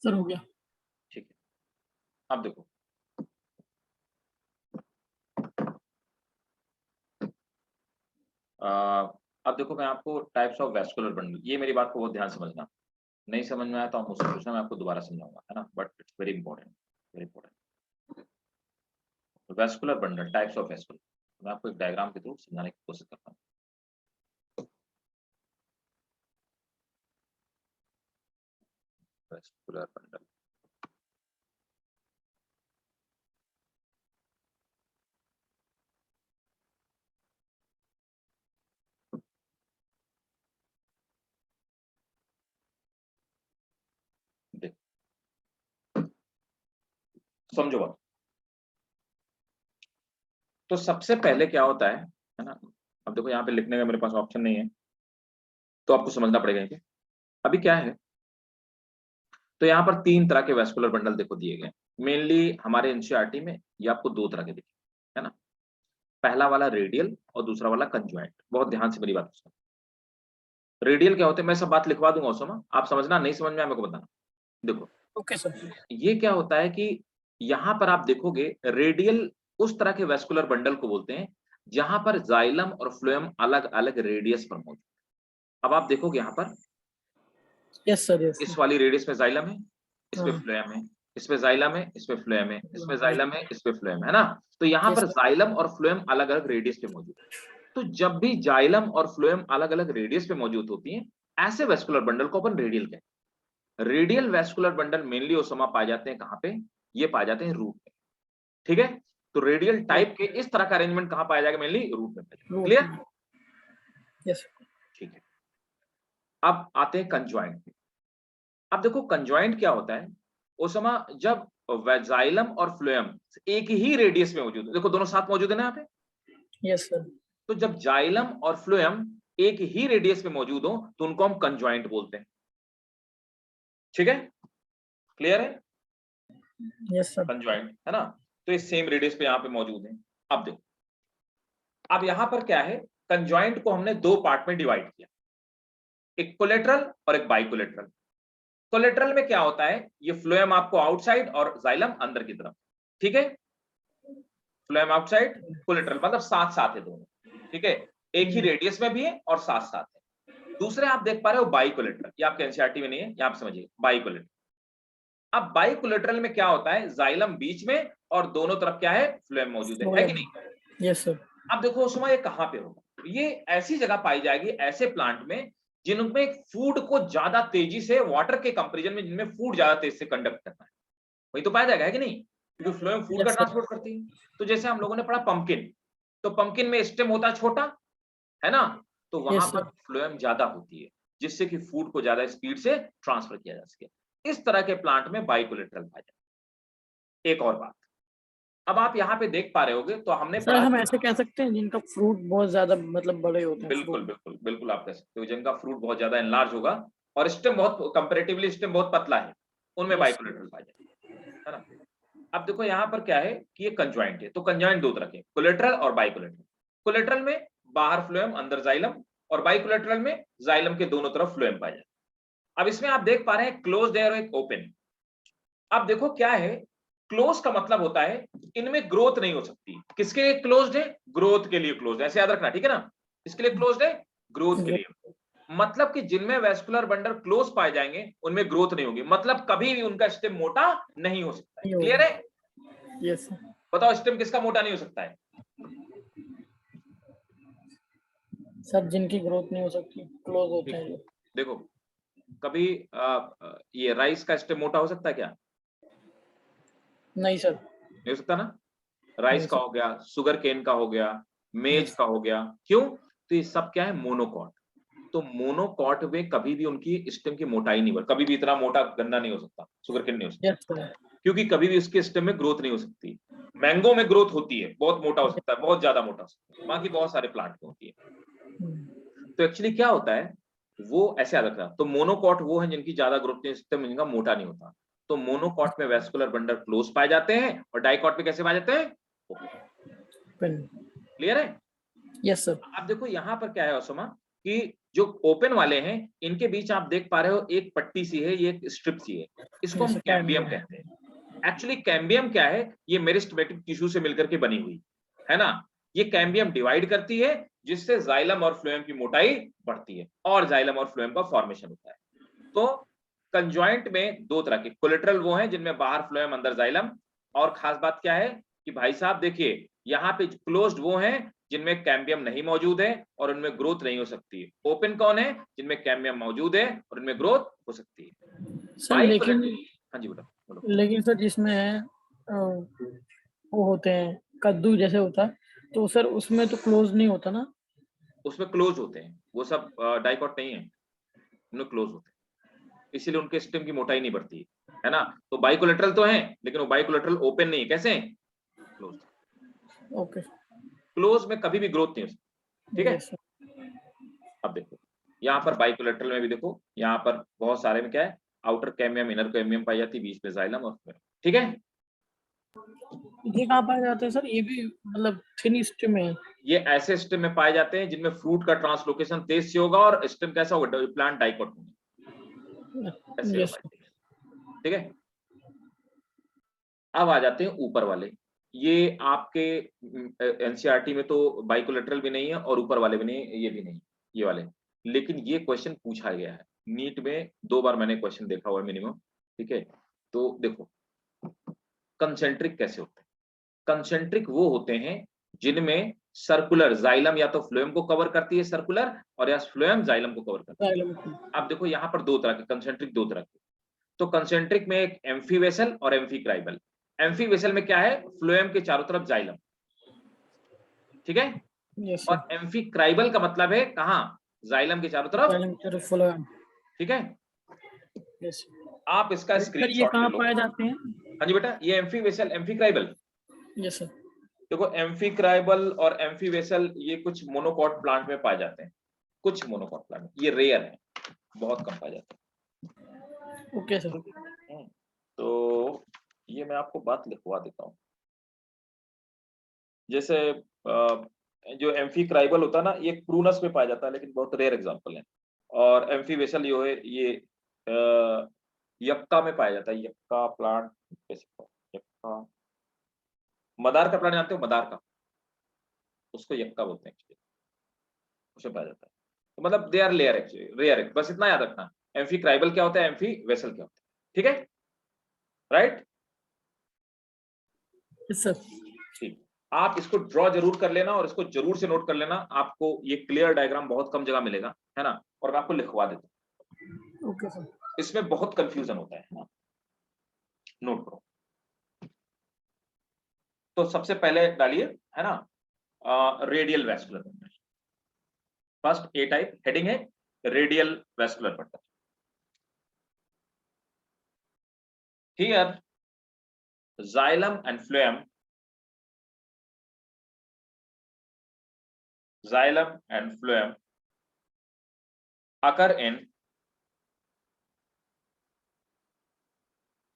Speaker 2: Sir हो गया।
Speaker 1: ठीक है, अब देखो, अब देखो मैं आपको टाइप्स ऑफ वैस्कुलर बंडल, ये मेरी बात को बहुत ध्यान से समझना। नहीं समझ में आया तो आप मुझसे पूछना, मैं आपको दोबारा समझाऊंगा, है ना, but it's very important, very important. Vascular bundle, types of vascular, मैं आपको एक डायग्राम के थ्रू समझाने की कोशिश करता हूँ। वैस्कुलर बंडल, देख समझो बात। तो सबसे पहले क्या होता है ना, अब देखो यहाँ पे लिखने का मेरे पास ऑप्शन नहीं है, तो आपको समझना पड़ेगा कि अभी क्या है। तो यहाँ पर 3 तरह के वैस्कुलर बंडल देखो दिए गए, मेनली हमारे एनसीईआरटी में ये आपको 2 तरह के दिखे, है ना। पहला वाला रेडियल और दूसरा वाला कंज्वाइंट। बहुत ध्यान से मेरी बात सुनो। रेडियल क्या होते हैं, मैं सब बात लिखवा दूंगा उसमें, आप समझना, नहीं समझ में आया मेरे को बताना। देखो
Speaker 2: ओके सर।
Speaker 1: ये क्या होता है कि यहाँ पर आप देखोगे रेडियल उस तरह के वैस्कुलर बंडल को बोलते हैं जहां पर जाइलम और फ्लोएम अलग अलग रेडियस पर मौजूद। अब आप देखोगे यहाँ पर
Speaker 2: यस सर, यस
Speaker 1: इस
Speaker 2: सर।
Speaker 1: वाली रेडियस में जाइलम है, इसमें
Speaker 2: हाँ।
Speaker 1: फ्लोएम है, इसमें जाइलम है, इसमें फ्लोएम है, इसमें जाइलम है, इसमें फ्लोएम है ना। तो यहाँ
Speaker 2: यस
Speaker 1: पर
Speaker 2: सर।
Speaker 1: जाइलम और फ्लोएम अलग अलग रेडियस पे मौजूद है। तो जब भी जाइलम और फ्लोएम अलग अलग रेडियस पे मौजूद होती हैं, ऐसे वैस्कुलर बंडल को अपन रेडियल कहते हैं। रेडियल वैस्कुलर बंडल मेनली ओसोमा पाए जाते हैं कहाँ पे, ये पाए जाते हैं रूट में, ठीक है। तो रेडियल टाइप के इस तरह का अरेंजमेंट कहाँ पाया जाएगा, मेनली रूट में पाया जाएगा।
Speaker 2: Root
Speaker 1: clear?
Speaker 2: में। यस।
Speaker 1: ठीक है। अब आते हैं कंज्वाइंट पे। अब देखो कंज्वाइंट क्या होता है, ओसोमा जब जाइलम और फ्लोएम एक ही रेडियस में मौजूद है, देखो दोनों साथ मौजूद है ना यहाँ पे।
Speaker 2: Yes sir.
Speaker 1: तो जब जाइलम और फ्लोएम एक ही रेडियस में मौजूद हो तो उनको हम कंज्वाइंट बोलते हैं, ठीक है। क्लियर है?
Speaker 2: Yes sir.
Speaker 1: कंज्वाइंट, है ना। तो ये सेम रेडियस पे यहाँ पे मौजूद है। अब देखो, अब यहां पर क्या है, कंज्वाइंट को हमने 2 पार्ट में डिवाइड किया, एक कोलेटरल और एक बाइकोलेटरल। कोलेटरल में क्या होता है, ये फ्लोएम आपको आउटसाइड और जाइलम अंदर की तरफ, ठीक है। फ्लोएम आउटसाइड, कोलेटरल मतलब साथ साथ है दोनों, ठीक है, एक ही रेडियस में भी है और साथ साथ है। दूसरे आप देख पा रहे हो बाइकोलेटरल, ये आपके एनसीईआरटी में नहीं है, यहां पे समझिए बाइकोलेटरल। अब बाइकोलेटरल में क्या होता है, जाइलम बीच में और दोनों तरफ क्या है, फ्लोएम मौजूद है कि नहीं।
Speaker 2: Yes sir.
Speaker 1: अब देखो उसमें ये कहां पे होगा, ये ऐसी जगह पाई जाएगी, ऐसे प्लांट में जिनमें फूड को ज्यादा तेजी से, वाटर के कंपैरिजन में जिनमें फूड ज्यादा तेज से कंडक्ट करना है, वही तो पाया जाएगा, है कि नहीं, क्योंकि फ्लोएम फूड का
Speaker 2: यस सर।
Speaker 1: ट्रांसपोर्ट करती है। तो जैसे हम लोगों ने पढ़ा पंपकिन, तो पंपकिन में स्टेम होता है छोटा, है ना, तो वहां
Speaker 2: यस
Speaker 1: पर
Speaker 2: सर।
Speaker 1: फ्लोएम ज्यादा होती है जिससे कि फूड को ज्यादा स्पीड से ट्रांसफर किया जा सके। इस तरह के प्लांट में बाइकोलेटरल पाया जाए। एक और बात, अब आप यहाँ पे देख पा रहे होगे, तो हमने
Speaker 2: सर
Speaker 1: पढ़ा
Speaker 2: हम
Speaker 1: था,
Speaker 2: ऐसे कह सकते हैं जिनका फ्रूट बहुत ज्यादा मतलब बड़े होते हैं
Speaker 1: बिल्कुल
Speaker 2: फ्रूट।
Speaker 1: बिल्कुल बिल्कुल आप कह सकते हो जिनका फ्रूट बहुत ज्यादा एनलार्ज होगा और स्टेम बहुत कंपैरेटिवली स्टेम बहुत पतला है, उनमें
Speaker 2: यस।
Speaker 1: बाइकोलेटरल पाया जाए, है ना। अब देखो यहाँ पर क्या है कि ये कंजॉइंट है, तो कंजॉइंट 2 तरह के, कोलेटरल और बाइकोलेटरल। कोलेटरल में बाहर फ्लोएम अंदर जाइलम, और बाइकोलेटरल में जाइलम के दोनों तरफ फ्लोएम पाया जाए। अब इसमें आप देख पा रहे हैं क्लोज्ड है और एक ओपन। अब देखो क्या है, क्लोज का मतलब होता है इनमें ग्रोथ नहीं हो सकती। किसके लिए क्लोज्ड है, ग्रोथ के लिए क्लोज्ड है, ऐसे याद रखना, ठीक है ना। इसके लिए क्लोज्ड है, ग्रोथ के लिए, मतलब कि जिनमें वैस्कुलर बंडल क्लोज पाए जाएंगे उनमें ग्रोथ नहीं होगी, मतलब कभी भी उनका स्टेम मोटा नहीं हो सकता है। क्लियर है?
Speaker 2: यस
Speaker 1: बताओ स्टेम किसका मोटा नहीं हो सकता है?
Speaker 2: सर, जिनकी ग्रोथ नहीं हो सकती क्लोज होते
Speaker 1: ठीक,
Speaker 2: हैं जो।
Speaker 1: देखो कभी ये राइस का स्टेम मोटा हो सकता है क्या?
Speaker 2: नहीं सर।
Speaker 1: नहीं हो सकता ना। राइस
Speaker 2: नहीं
Speaker 1: का
Speaker 2: सर।
Speaker 1: हो गया, सुगर केन का हो गया, मेज
Speaker 2: यस।
Speaker 1: का हो गया, क्यों? तो ये सब क्या है, मोनोकॉट। तो मोनोकॉट में कभी भी उनकी स्टेम की मोटाई नहीं बढ़, कभी भी इतना मोटा गन्ना नहीं हो सकता, सुगर केन नहीं हो सकता,
Speaker 2: यस सर।
Speaker 1: क्योंकि कभी भी उसके स्टेम में ग्रोथ नहीं हो सकती। मैंगो में ग्रोथ होती है, बहुत मोटा हो सकता है, बहुत ज्यादा मोटा हो सकता है, बाकी बहुत सारे प्लांट में होती है। तो एक्चुअली क्या होता है, वो ऐसे याद रखना, तो मोनोकॉट वो है जिनकी ज्यादा ग्रोथ नहीं, स्टेम जिनका मोटा नहीं होता। तो मोनोकॉट में वैस्कुलर बंडल क्लोज पाए जाते हैं और डाइकॉट में कैसे पाए जाते हैं,
Speaker 2: पेन।
Speaker 1: क्लियर है?
Speaker 2: Yes sir.
Speaker 1: अब देखो यहाँ पर क्या है ओसमा, कि जो ओपन वाले हैं इनके बीच आप देख पा रहे हो एक पट्टी सी है, ये एक स्ट्रिप सी है, इसको हम
Speaker 2: जैसे
Speaker 1: कैम्बियम
Speaker 2: कैम्बियम।
Speaker 1: कहते हैं। एक्चुअली कैम्बियम क्या है, ये मेरिस्टेमेटिक टिश्यू से मिलकर के बनी हुई है ना। ये कैम्बियम डिवाइड करती है जिससे जाइलम और फ्लोएम की मोटाई बढ़ती है और जाइलम और फ्लोएम का फॉर्मेशन होता है। तो कंजॉइंट में दो तरह के कोलेटरल वो हैं जिनमें बाहर फ्लोएम अंदर जाइलम, और खास बात क्या है कि भाई साहब देखिए यहाँ पे क्लोज्ड वो हैं जिनमें कैम्बियम नहीं मौजूद है और उनमें ग्रोथ नहीं हो सकती है। ओपन कौन है? जिनमें कैम्बियम मौजूद है और उनमें ग्रोथ हो सकती है।
Speaker 2: सर लेकिन
Speaker 1: हाँ जी बोलो।
Speaker 2: लेकिन सर जिसमें वो होते हैं कद्दू जैसे होता है, तो सर उसमें तो क्लोज नहीं होता ना?
Speaker 1: उसमें क्लोज होते हैं, वो सब डाइकॉट नहीं है, उनमें क्लोज होते हैं, इसीलिए उनके स्टेम की मोटाई नहीं बढ़ती है ना। तो बाइकोलेटरल तो है लेकिन वो बाइकोलेटरल ओपन नहीं है, कैसे हैं? क्लोज।
Speaker 2: ओके।
Speaker 1: क्लोज में कभी भी ग्रोथ नहीं हो सकती, ठीक है।
Speaker 2: Yes sir.
Speaker 1: अब देखो यहाँ पर बाइकोलेटरल में भी देखो, यहाँ पर बहुत सारे में क्या है, आउटर कैम्बियम इनर कैम्बियम पाई जाती है, बीच में जाइलम और फ्लोएम, ठीक है।
Speaker 2: ये कहाँ पाए जाते हैं सर? ये भी मतलब थिन स्टेम में है?
Speaker 1: ये ऐसे स्टेम में पाए जाते हैं जिनमें फ्रूट का ट्रांसलोकेशन तेज से होगा और स्टेम कैसा होगा, प्लांट डाइकोट होंगे, ऐसे
Speaker 2: यस।
Speaker 1: होगा, ठीक है। अब आ जाते हैं ऊपर वाले, ये आपके एनसीईआरटी में तो बाइकोलेटरल भी नहीं है और ऊपर वाले भी नहीं है, ये भी नहीं, ये वाले। लेकिन ये क्वेश्चन पूछा गया है नीट में, 2 बार मैंने क्वेश्चन देखा हुआ है मिनिमम, ठीक है। तो देखो कंसेंट्रिक कैसे होते हैं? कंसेंट्रिक वो होते हैं जिनमें सर्कुलर जाइलम या तो फ्लोएम को कवर करती है सर्कुलर, और या फ्लोएम जाइलम को कवर करती है। अब देखो यहाँ पर दो तरह के कंसेंट्रिक, दो तरह के। तो कंसेंट्रिक में एक एम्फी वेसल और एम्फी क्राइबल। एम्फी वेसल में क्या है, फ्लोएम के चारों तरफ जाइलम, ठीक है।
Speaker 2: Yes sir.
Speaker 1: और एम्फी क्राइबल का मतलब है कहां, जाइलम के चारों तरफ, ठीक है।
Speaker 2: यस।
Speaker 1: आप इसका
Speaker 2: सर ये
Speaker 1: स्क्रीनशॉट ले
Speaker 2: कहाँ
Speaker 1: लो।
Speaker 2: पाए जाते हैं?
Speaker 1: हाँ जी बेटा, ये amphi vessel amphi scribble,
Speaker 2: yes sir.
Speaker 1: देखो एम्फी क्राइबल और एम्फी वेसल ये कुछ मोनोकॉट प्लांट में पाए जाते हैं, कुछ मोनोकॉट प्लांट में, ये रेयर है, बहुत कम पाए जाते
Speaker 2: ओके सर।
Speaker 1: हैं। तो ये मैं आपको बात लिखवा देता हूँ, जैसे जो एम्फी क्राइबल होता है ना, ये प्रूनस में पाया जाता है लेकिन बहुत रेयर एग्जांपल है। और एम्फी वेसल जो है ये यक्का में पाया जाता है, यक्का प्लांट, यक्का, मदार का प्लांट जानते हो, मदार का, उसको यक्का बोलते हैं एक्चुअली, उसमें पाया जाता है। तो मतलब they are layer actually, rare है, बस इतना याद रखना। एम्फी क्राइबल क्या होता है, एम्फी वेसल क्या होता है, ठीक है, राइट।
Speaker 2: Yes sir.
Speaker 1: ठीक, आप इसको ड्रॉ जरूर कर लेना और इसको जरूर से नोट कर लेना, आपको ये क्लियर डायग्राम बहुत कम जगह मिलेगा, है ना। और मैं आपको लिखवा देता हूँ,
Speaker 2: ओके सर।
Speaker 1: इसमें बहुत कंफ्यूजन होता है ना, नोट करो। तो सबसे पहले डालिए, है ना, radial vascular bundle. First A type heading है radial vascular bundle. Here xylem and phloem, xylem and phloem occur in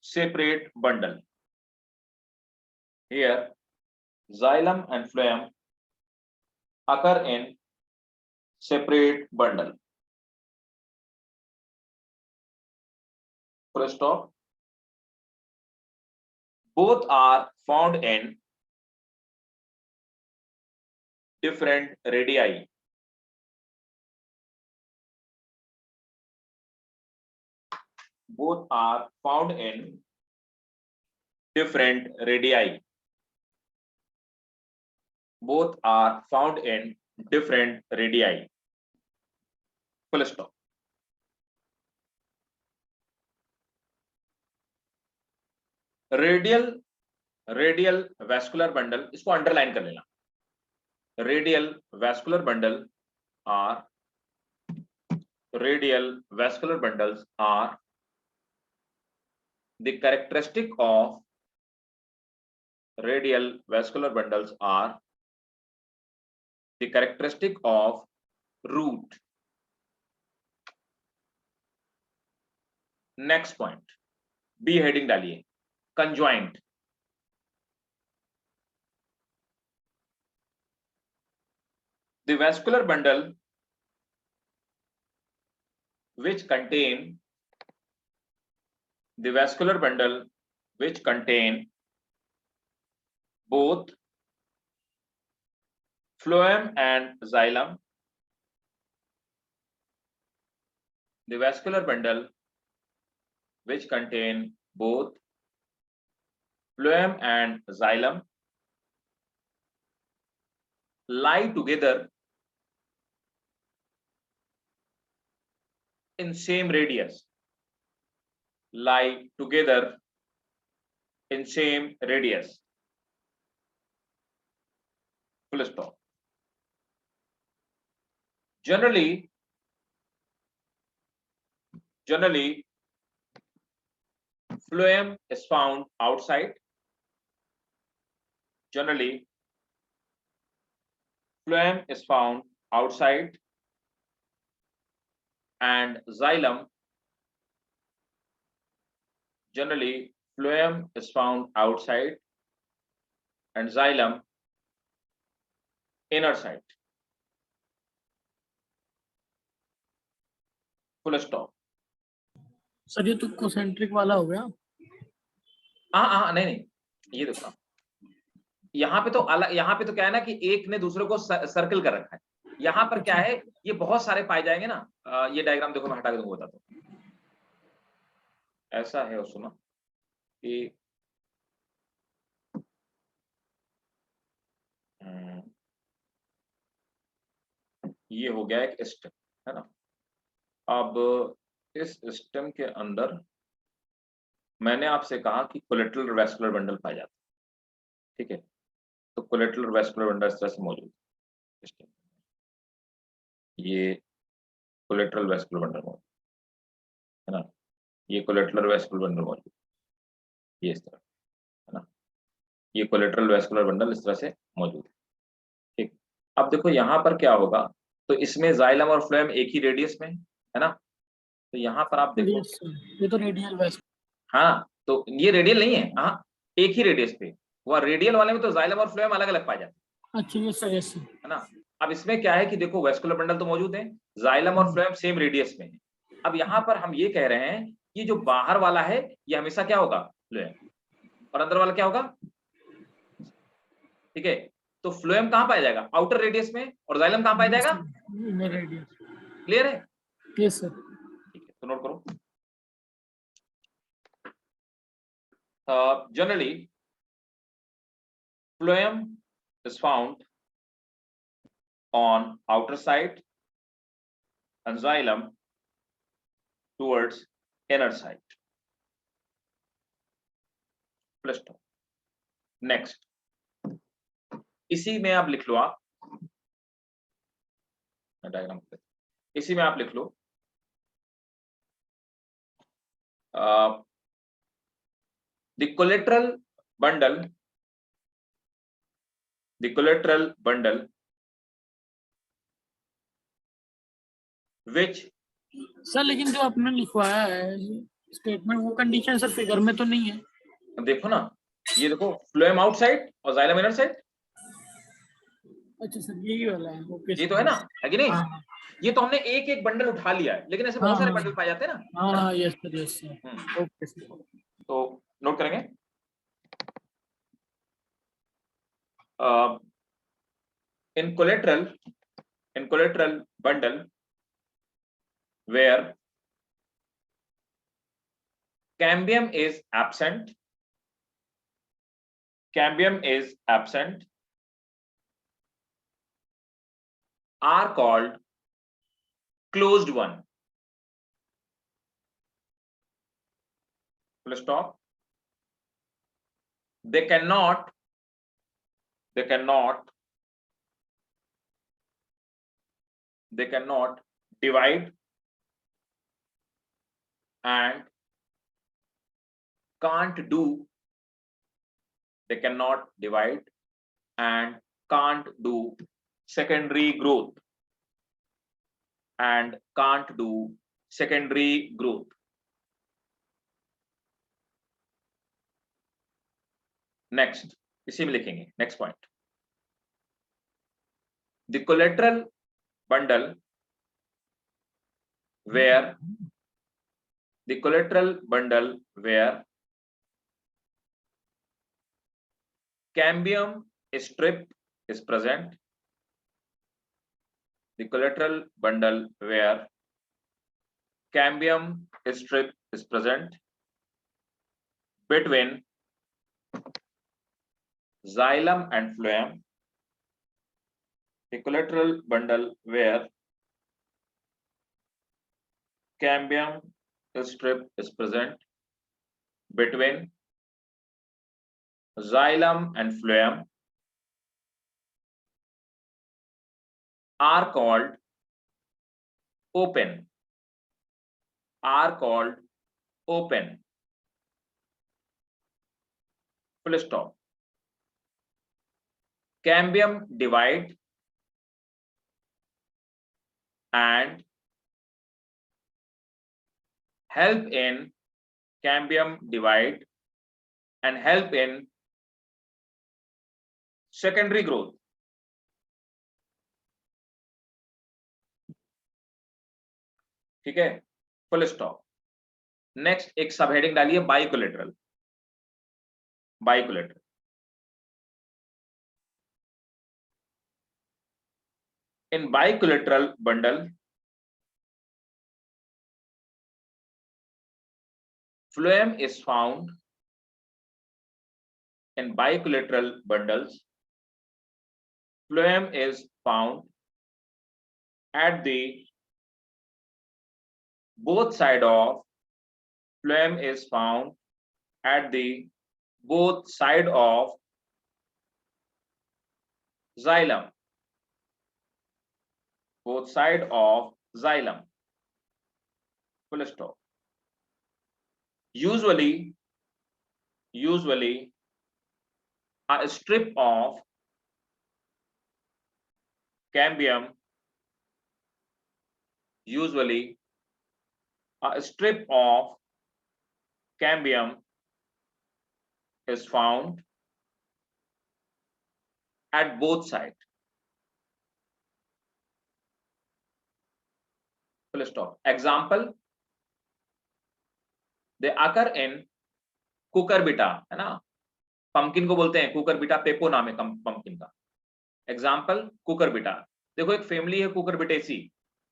Speaker 1: separate bundle. Here xylem and phloem occur in separate bundle. Full stop. Both are found in different radii. Both are found in different radii. Both are found in different radii. Full stop. Radial vascular bundle, इसको underline कर लेना। Radial vascular bundle are the characteristic of radial vascular bundles are the characteristic of root. Next point, B heading डालिए, conjoint. The vascular bundle which contain both phloem and xylem. The vascular bundle which contain both phloem and xylem lie together in same radius, lie together in same radius, full stop. Generally phloem is found outside. Generally phloem is found outside and xylem, generally phloem is found outside and xylem inner side, full stop.
Speaker 2: Sir ये तो concentric वाला हो गया।
Speaker 1: हाँ नहीं ये देखो यहाँ पे तो अलग, यहाँ पे तो क्या है ना कि एक ने दूसरे को सर्कल कर रखा है। यहाँ पर क्या है, ये बहुत सारे पाए जाएंगे ना। ये डायग्राम देखो मैं हटा के तुमको बताता हूँ। ऐसा है सुनो कि ये हो गया एक स्टेम, है ना। अब इस स्टेम के अंदर मैंने आपसे कहा कि कोलेटरल वैस्कुलर बंडल पाए जाते हैं, ठीक है। तो कोलेटरल वैस्कुलर बंडल इस तरह से मौजूद है। ये कोलेटरल वैस्कुलर बंडल मौजूद है ना, ये कोलेटरल वैस्कुलर बंडल मौजूद, ये इस तरह, है ना। ये कोलेटरल वैस्कुलर बंडल इस तरह से मौजूद है, ठीक। अब देखो यहाँ पर क्या होगा, तो इसमें जाइलम और फ्लोएम एक ही रेडियस में है ना। तो यहाँ पर आप देखो,
Speaker 2: ये तो रेडियल वैस्कुलर,
Speaker 1: हाँ तो ये रेडियल नहीं है, हाँ एक ही रेडियस पे। वो रेडियल वाले में तो जाइलम और फ्लोएम अलग अलग पाए जाते हैं।
Speaker 2: अच्छा ये सर यस
Speaker 1: है ना। अब इसमें क्या है कि देखो वैस्कुलर बंडल तो मौजूद है, जाइलम और फ्लोएम सेम रेडियस में है। अब यहाँ पर हम ये कह रहे हैं कि जो बाहर वाला है ये हमेशा क्या होगा, फ्लोएम, और अंदर वाला क्या होगा, ठीक है। तो फ्लोएम कहाँ पाया जाएगा, आउटर रेडियस में, और जाइलम कहाँ पाया जाएगा,
Speaker 2: इनर रेडियल।
Speaker 1: क्लियर है,
Speaker 2: यस सर।
Speaker 1: ठीक है। तो नोट करो, generally phloem is found on outer side and xylem towards inner side. Plus two. Next, इसी में आप लिख लो, आप डायग्राम, इसी में आप लिख लो the collateral bundle which,
Speaker 2: sir लेकिन जो आपने लिखवाया है स्टेटमेंट, वो कंडीशन सर फिगर में तो नहीं है।
Speaker 1: देखो ना, ये देखो फ्लोएम आउटसाइड और जाइलम इनर साइड।
Speaker 2: अच्छा सर यही वाला है, ओके।
Speaker 1: ये तो है ना, है कि नहीं।
Speaker 2: हाँ
Speaker 1: ये तो हमने एक एक बंडल उठा लिया है, लेकिन ऐसे बहुत सारे बंडल पाए जाते हैं ना।
Speaker 2: हाँ यस सर ओके सर।
Speaker 1: तो नोट करेंगे, in collateral bundle where cambium is absent are called closed one. Full stop. They cannot divide and can't do secondary growth Next, इसी में लिखेंगे next point, the collateral bundle where cambium strip is present, the collateral bundle where cambium strip is present between xylem and phloem, a collateral bundle where cambium strip is present between xylem and phloem are called open, full stop. Cambium divide and help in secondary growth. ठीक है, full stop. Next एक सब heading डालिए bicollateral. In bicollateral bundle, phloem is found in bicollateral bundles. Phloem is found at the both side of xylem. Full stop. Usually a strip of cambium is found at both sides. Full stop. Example, they occur in cucurbita, है ना. Pumpkin को बोलते हैं Cucurbita, पेपो नाम है pumpkin का. Example Cucurbita. देखो एक फैमिली है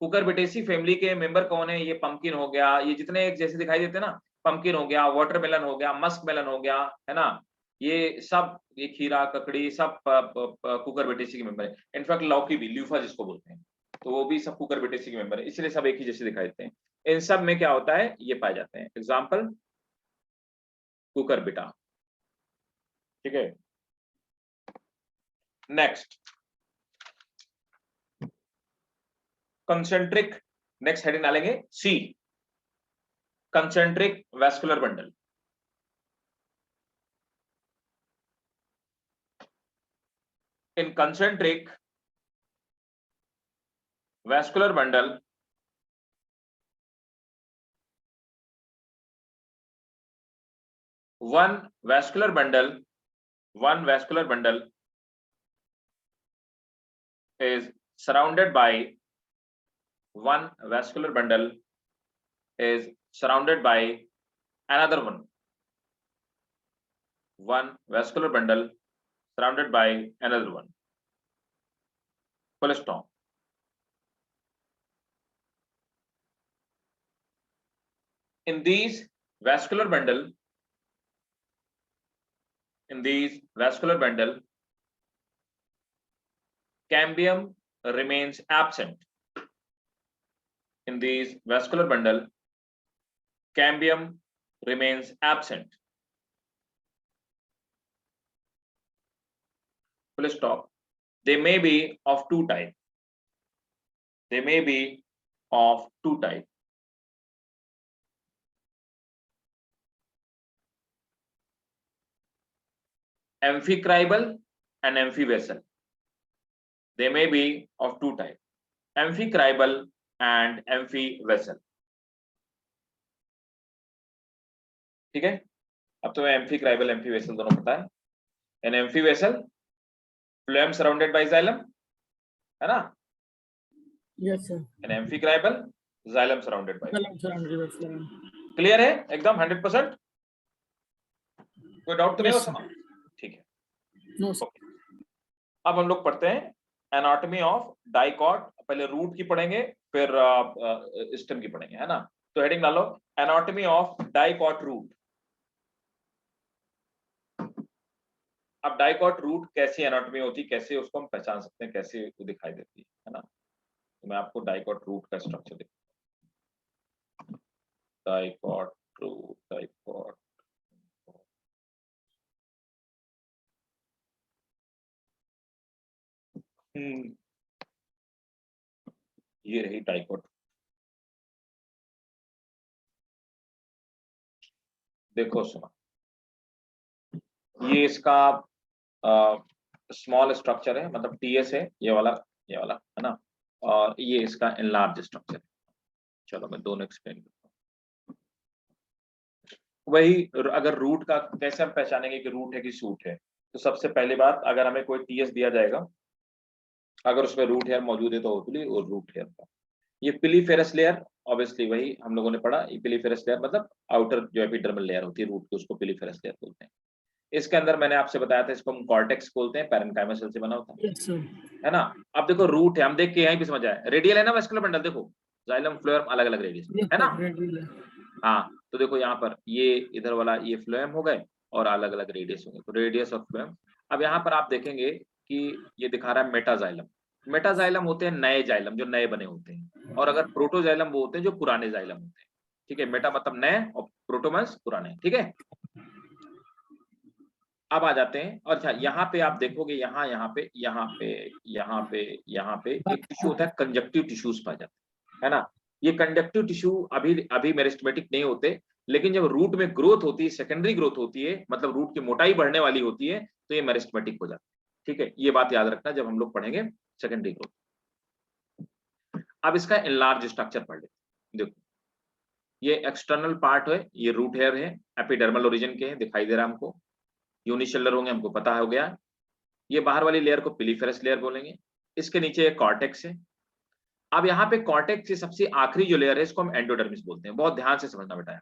Speaker 1: कुकरबिटेसी फैमिली के मेंबर कौन है? ये पंपकिन हो गया, ये जितने एक जैसे दिखाई देते हैं ना, पंपकिन हो गया, वाटरमेलन हो गया, मस्क मेलन हो गया, है ना. ये सब, ये खीरा, ककड़ी, सब कुकरबिटेसी के मेंबर है. इनफैक्ट लौकी भी, ल्यूफा जिसको बोलते हैं, तो वो भी सब कुकरबिटेसी के मेंबर है, इसलिए सब एक ही जैसे दिखाई देते हैं. इन सब में क्या होता है, ये पाए जाते हैं. Example Cucurbita. ठीक है. Next concentric. नेक्स्ट हेडिंग डालेंगे C, concentric vascular bundle. In concentric vascular bundle, one vascular bundle is surrounded by another one. One vascular bundle surrounded by another one. Full stop. In these vascular bundle, cambium remains absent. In these vascular bundle, cambium remains absent. Full stop. They may be of two types. Amphicribal and amphivessel. They may be of two types. Amphicribal and amphivessel. ठीक है. अब तो amphicribal, amphivessel दोनों पता है. An amphivessel, phloem surrounded by xylem, है ना.
Speaker 2: Yes sir.
Speaker 1: An amphicribal, xylem surrounded by
Speaker 2: phloem.
Speaker 1: Clear है एकदम 100%. कोई डाउट तो नहीं हो समा? ठीक है.
Speaker 2: No sir.
Speaker 1: अब हम लोग पढ़ते हैं एनाटॉमी ऑफ डाइकॉट. पहले रूट की पढ़ेंगे, फिर स्टेम की पढ़ेंगे, है ना. तो हेडिंग डालो एनाटॉमी ऑफ डाइकॉट रूट. अब डाइकॉट रूट कैसी एनाटॉमी होती है, कैसे उसको हम पहचान सकते हैं, कैसे वो दिखाई देती है ना। तो मैं आपको डाइकॉट रूट का स्ट्रक्चर दिखाता हूं। डाइकॉट रूट, डाइकॉट ये रही डाइकॉट। देखो सुना, ये इसका स्मॉल स्ट्रक्चर है, मतलब टीएस है ये वाला है ना, और ये इसका एनलार्ज स्ट्रक्चर है। चलो मैं दोनों एक्सप्लेन करता हूँ। वही अगर रूट का कैसे हम पहचानेंगे कि रूट है कि शूट है, तो सबसे पहली बात, अगर हमें कोई टीएस दिया जाएगा, अगर उसमें रूट हेयर मौजूद है तो होपफुली और रूट हेयर का ये पिलीफेरस लेयर, ऑब्वियसली वही हम लोगों ने पढ़ा, ये पिलीफेरस लेयर मतलब आउटर जो एपिडर्मल लेयर होती है रूट की, उसको पिलीफेरस लेयर बोलते हैं। इसके अंदर मैंने आपसे बताया था, इसको हम कॉर्टेक्स बोलते हैं, पैरेन्काइमा सेल से बना होता
Speaker 2: यस सर।
Speaker 1: है ना। अब देखो रूट है, हम देख के यहीं पे समझ आए, रेडियल है ना वेस्कुलर बंडल, देखो जाइलम फ्लोएम अलग अलग रेडियस है ना। हाँ तो देखो यहाँ पर ये इधर वाला ये फ्लोएम हो गए और अलग अलग रेडियस होंगे, तो रेडियस ऑफ फ्लोएम। अब यहाँ पर आप देखेंगे कि ये दिखा रहा है मेटाजाइलम। मेटाजाइलम होते हैं नए जाइलम जो नए बने होते हैं, और अगर प्रोटोजाइलम वो होते हैं जो पुराने जाइलम होते हैं। ठीक है, मेटा मतलब नए और प्रोटो मींस पुराने। ठीक है, अब आ जाते हैं, और अच्छा यहाँ पे आप देखोगे, यहाँ पे एक टिश्यू होता है, कंजक्टिव टिश्यूज पाए जाते हैं, है ना। ये कंजक्टिव टिश्यू अभी अभी मेरिस्टेमेटिक नहीं होते, लेकिन जब रूट में ग्रोथ होती है, सेकेंडरी ग्रोथ होती है, मतलब रूट की मोटाई बढ़ने वाली होती है, तो ये मेरिस्टेमेटिक हो जाता है। ठीक है, ये बात याद रखना जब हम लोग पढ़ेंगे सेकेंडरी ग्रोथ। अब इसका एनलार्ज स्ट्रक्चर पढ़ लेते। देखो ये एक्सटर्नल पार्ट है, ये रूट हेयर है, एपिडर्मल ओरिजिन के हैं, दिखाई दे रहा है हमको, यूनिसेलुलर होंगे, हमको पता हो गया। ये बाहर वाली लेयर को पिलीफेरस लेयर बोलेंगे। इसके नीचे एक कॉर्टेक्स है। अब यहाँ पे कॉर्टेक्स की सबसे आखिरी जो लेयर है, इसको हम एंडोडर्मिस बोलते हैं। बहुत ध्यान से समझना बेटा,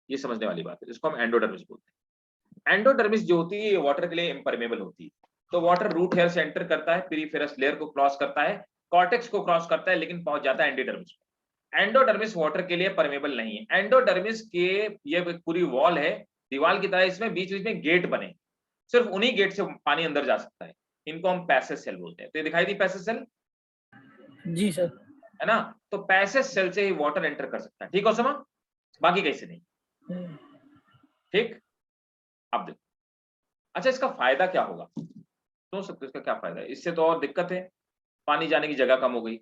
Speaker 1: ये समझने वाली बात है, इसको हम एंडोडर्मिस बोलते हैं। एंडोडर्मिस जो होती है ये वाटर के लिए इम्परमेबल होती है, तो वाटर रूट हेयर से एंटर करता है, पिलीफेरस लेयर को क्रॉस करता है, कॉर्टेक्स को क्रॉस करता है, लेकिन पहुंच जाता है एंडोडर्मिस। एंडोडर्मिस वाटर के लिए परमेबल नहीं है। एंडोडर्मिस के ये पूरी वॉल है, दीवार की तरह, इसमें बीच बीच में गेट बने, सिर्फ उन्हीं गेट से पानी अंदर जा सकता है। इनको हम पैसेज सेल बोलते हैं। तो ये दिखाई दी पैसेज सेल,
Speaker 2: जी सर।
Speaker 1: है ना। तो पैसेज सेल से ही वाटर एंटर कर सकता है, ठीक हो समझ, बाकी कैसे नहीं। ठीक, अब देखो, अच्छा इसका फायदा क्या होगा, सोच सकते हो इसका क्या फायदा है। इससे तो और दिक्कत है, पानी जाने की जगह कम हो गई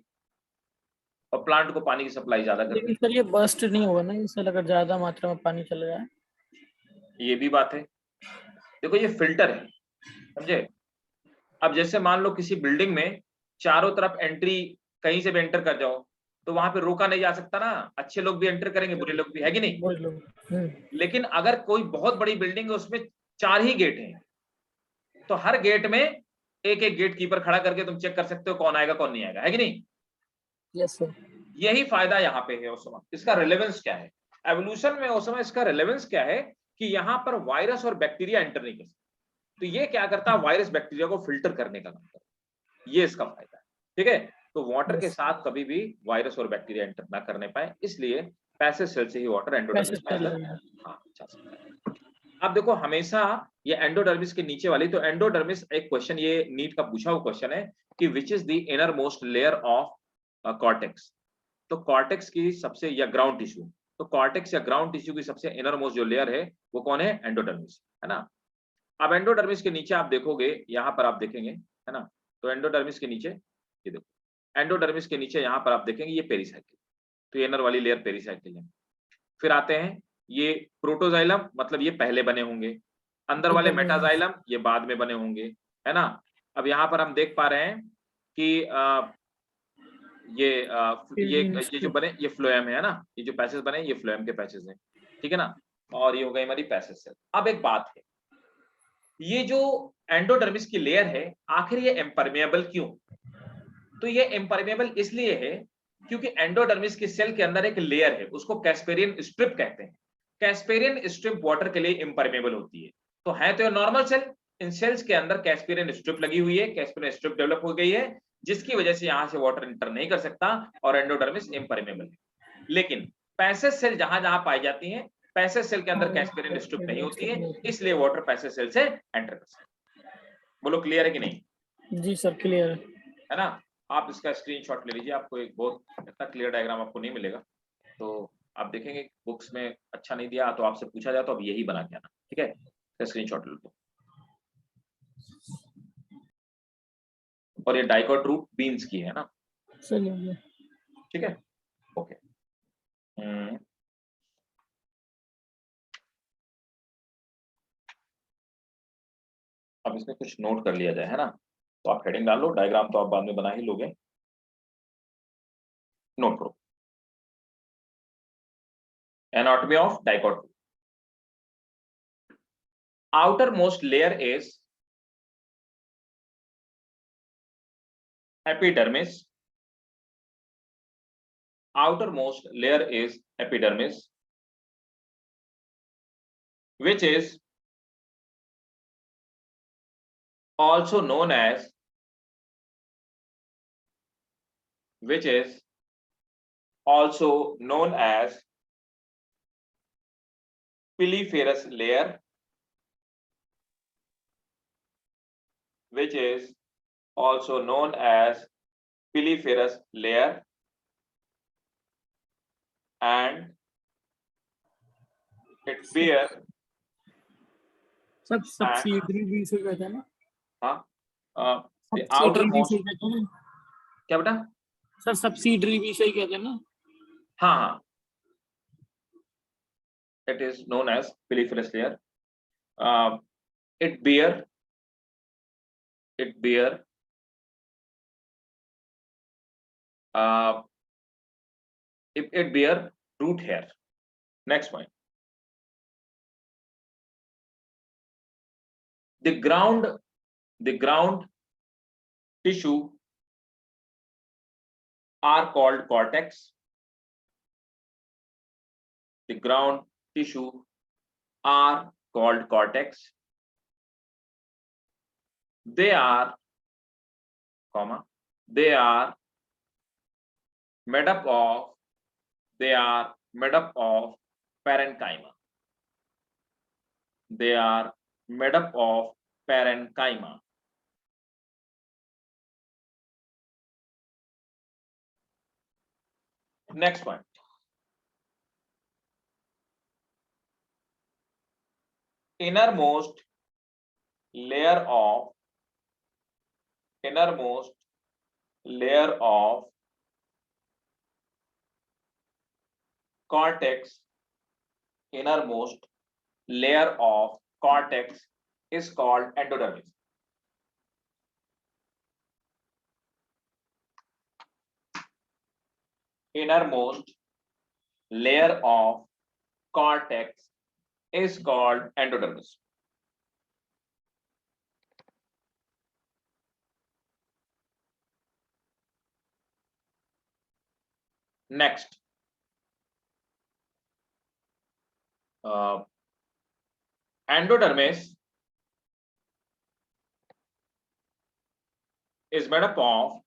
Speaker 1: और प्लांट को पानी की सप्लाई ज्यादा कर
Speaker 2: लेकिन
Speaker 1: दी।
Speaker 2: सर ये बस्ट नहीं होगा ना, इससे अगर ज्यादा मात्रा में पानी चला जाए।
Speaker 1: ये भी बात है। देखो ये फिल्टर है, समझे। अब जैसे मान लो किसी बिल्डिंग में चारों तरफ एंट्री, कहीं से भी एंटर कर जाओ, तो वहां पे रोका नहीं जा सकता ना, अच्छे लोग भी एंटर करेंगे, बुरे लोग भी, है कि नहीं।
Speaker 2: बोझ लो।
Speaker 1: लेकिन अगर कोई बहुत बड़ी बिल्डिंग है, उसमें 4 ही गेट हैं, तो हर गेट में एक एक गेट कीपर खड़ा करके तुम चेक कर सकते हो कौन आएगा कौन नहीं आएगा, है कि नहीं।
Speaker 2: Yes sir.
Speaker 1: यही फायदा यहाँ पे है ओसामा। इसका रिलेवेंस क्या है एवोल्यूशन में ओसामा, इसका रिलेवेंस क्या है कि यहाँ पर वायरस और बैक्टीरिया एंटर नहीं कर सकते, तो ये क्या करता है, वायरस बैक्टीरिया को फिल्टर करने का काम करता है, ये इसका फायदा है। ठीक है, तो वाटर के साथ कभी भी वायरस और बैक्टीरिया एंटर ना करने पाए, इसलिए पैसेज सेल से ही वाटर एंडोडर्मिस में अंदर हाँ जा सकता है। अब देखो हमेशा ये एंडोडर्मिस के नीचे वाली, तो एंडोडर्मिस एक क्वेश्चन ये नीट का पूछा हुआ क्वेश्चन है कि which is the inner most layer of cortex. तो कॉर्टेक्स की सबसे, या ग्राउंड टिश्यू, तो कॉर्टेक्स या ग्राउंड टिश्यू की सबसे इनर मोस्ट जो लेयर है वो कौन है, एंडोडर्मिस, है ना। अब एंडोडर्मिस के नीचे आप देखोगे, यहाँ पर आप देखेंगे, है ना, तो एंडोडर्मिस के नीचे ये देखो, एंडोडर्मिस के नीचे यहाँ पर आप देखेंगे ये पेरीसाइकिल, तो ये इनर वाली लेयर पेरीसाइकिल है। फिर आते हैं ये प्रोटोजाइलम, मतलब ये पहले बने होंगे, अंदर वाले मेटाजाइलम ये बाद में बने होंगे, है ना। अब यहाँ पर हम देख पा रहे हैं कि ये जो बने ये फ्लोएम है ना, ये जो पैसेज बने ये फ्लोएम के पैसेज हैं, ठीक है ना। और ये हो गई हमारी पैसेज सेल। अब एक बात है, ये जो एंडोडर्मिस की लेयर है, आखिर ये इम्परमेबल क्यों। तो ये इम्परमेबल इसलिए है क्योंकि एंडोडर्मिस की सेल के अंदर एक लेयर है, उसको कैस्पेरियन स्ट्रिप कहते हैं। कैस्पेरियन स्ट्रिप वाटर के लिए इम्परमेबल होती है, तो है तो नॉर्मल सेल, इन सेल्स के अंदर कैस्पेरियन स्ट्रिप लगी हुई है, कैस्पेरियन स्ट्रिप डेवलप हो गई है, जिसकी वजह से यहां से वाटर इंटर नहीं कर सकता और एंडोडर्मिस इम्परमेबल है। लेकिन पैसेज सेल जहां जहां पाई जाती हैं, पैसेज सेल के अंदर कैस्पेरियन स्ट्रिप नहीं होती है, इसलिए वाटर पैसेज सेल से एंटर कर सकता है। बोलो क्लियर है कि नहीं?
Speaker 2: जी सर क्लियर है।
Speaker 1: है ना? आप इसका स्क्रीनशॉट ले लीजिए, आपको एक बहुत इतना क्लियर डायग्राम आपको नहीं मिलेगा, तो आप देखेंगे बुक्स में अच्छा नहीं दिया तो आपसे पूछा जाए तो अब यही बना के आना, ठीक है? इसका स्क्रीनशॉट ले लो। और ये डाइकोट रूट बीन्स की है ना,
Speaker 2: चलिए
Speaker 1: ठीक है? ओके। अब इसमें कुछ नोट कर लिया जाए, है ना? तो आप हेडिंग डाल लो, डायग्राम तो आप बाद में बना ही लोगे, नोट करो। Anatomy of dicot. outermost layer is epidermis. Outermost layer is epidermis, which is also known as piliferous layer, which is also known as piliferous layer, and it bear
Speaker 2: सब subsidiary भी से कहते हैं ना?
Speaker 1: the
Speaker 2: सब्सिडरी भी
Speaker 1: outermost,
Speaker 2: से कहते हैं ना?
Speaker 1: क्या बेटा?
Speaker 2: सर सब्सिडरी भी से ही कहते हैं ना?
Speaker 1: हाँ, it is known as piliferous layer. It bear it bear root hair. Next point. The ground tissue are called cortex. The ground tissue are called cortex. They are made up of parenchyma. They are made up of parenchyma. Next point. Innermost layer of cortex, innermost layer of cortex is called endodermis. Innermost layer of cortex is called endodermis. Next, endodermis is made up of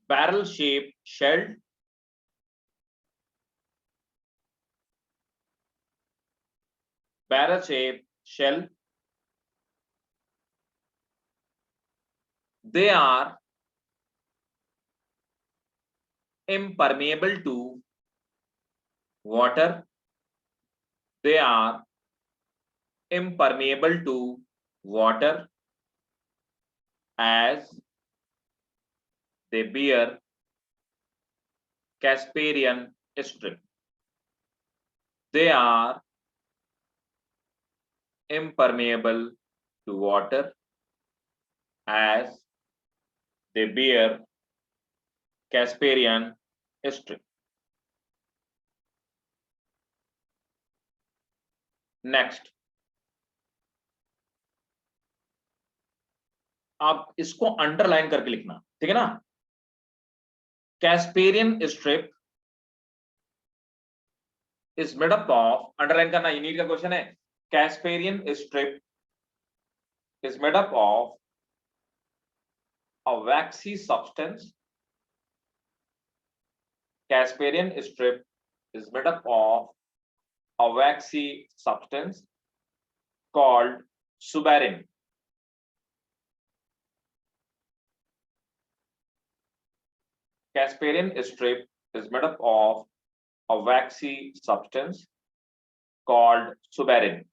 Speaker 1: barrel-shaped shell, They are impermeable to water. They are impermeable to water as they bear Casparian strip. They are impermeable to water as they bear Casparian strip. Next, आप इसको underline करके लिखना, ठीक है ना? Casparian strip is made up of, underline करना, ये NEET का क्वेश्चन है. Casparian strip is made up of a waxy substance. Casparian strip is made up of a waxy substance called suberin. Casparian strip is made up of a waxy substance called suberin.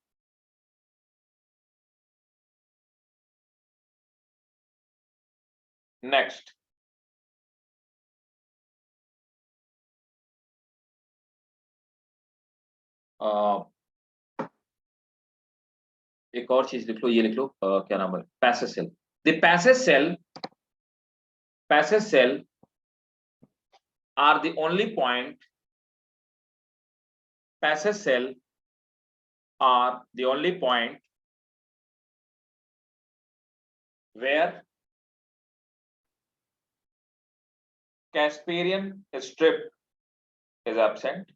Speaker 1: Next, एक और चीज लिख लो, ये लिख लो, क्या नाम है, passage cell. The passage cell are the only point, passage cell are the only point where Casparian strip is absent.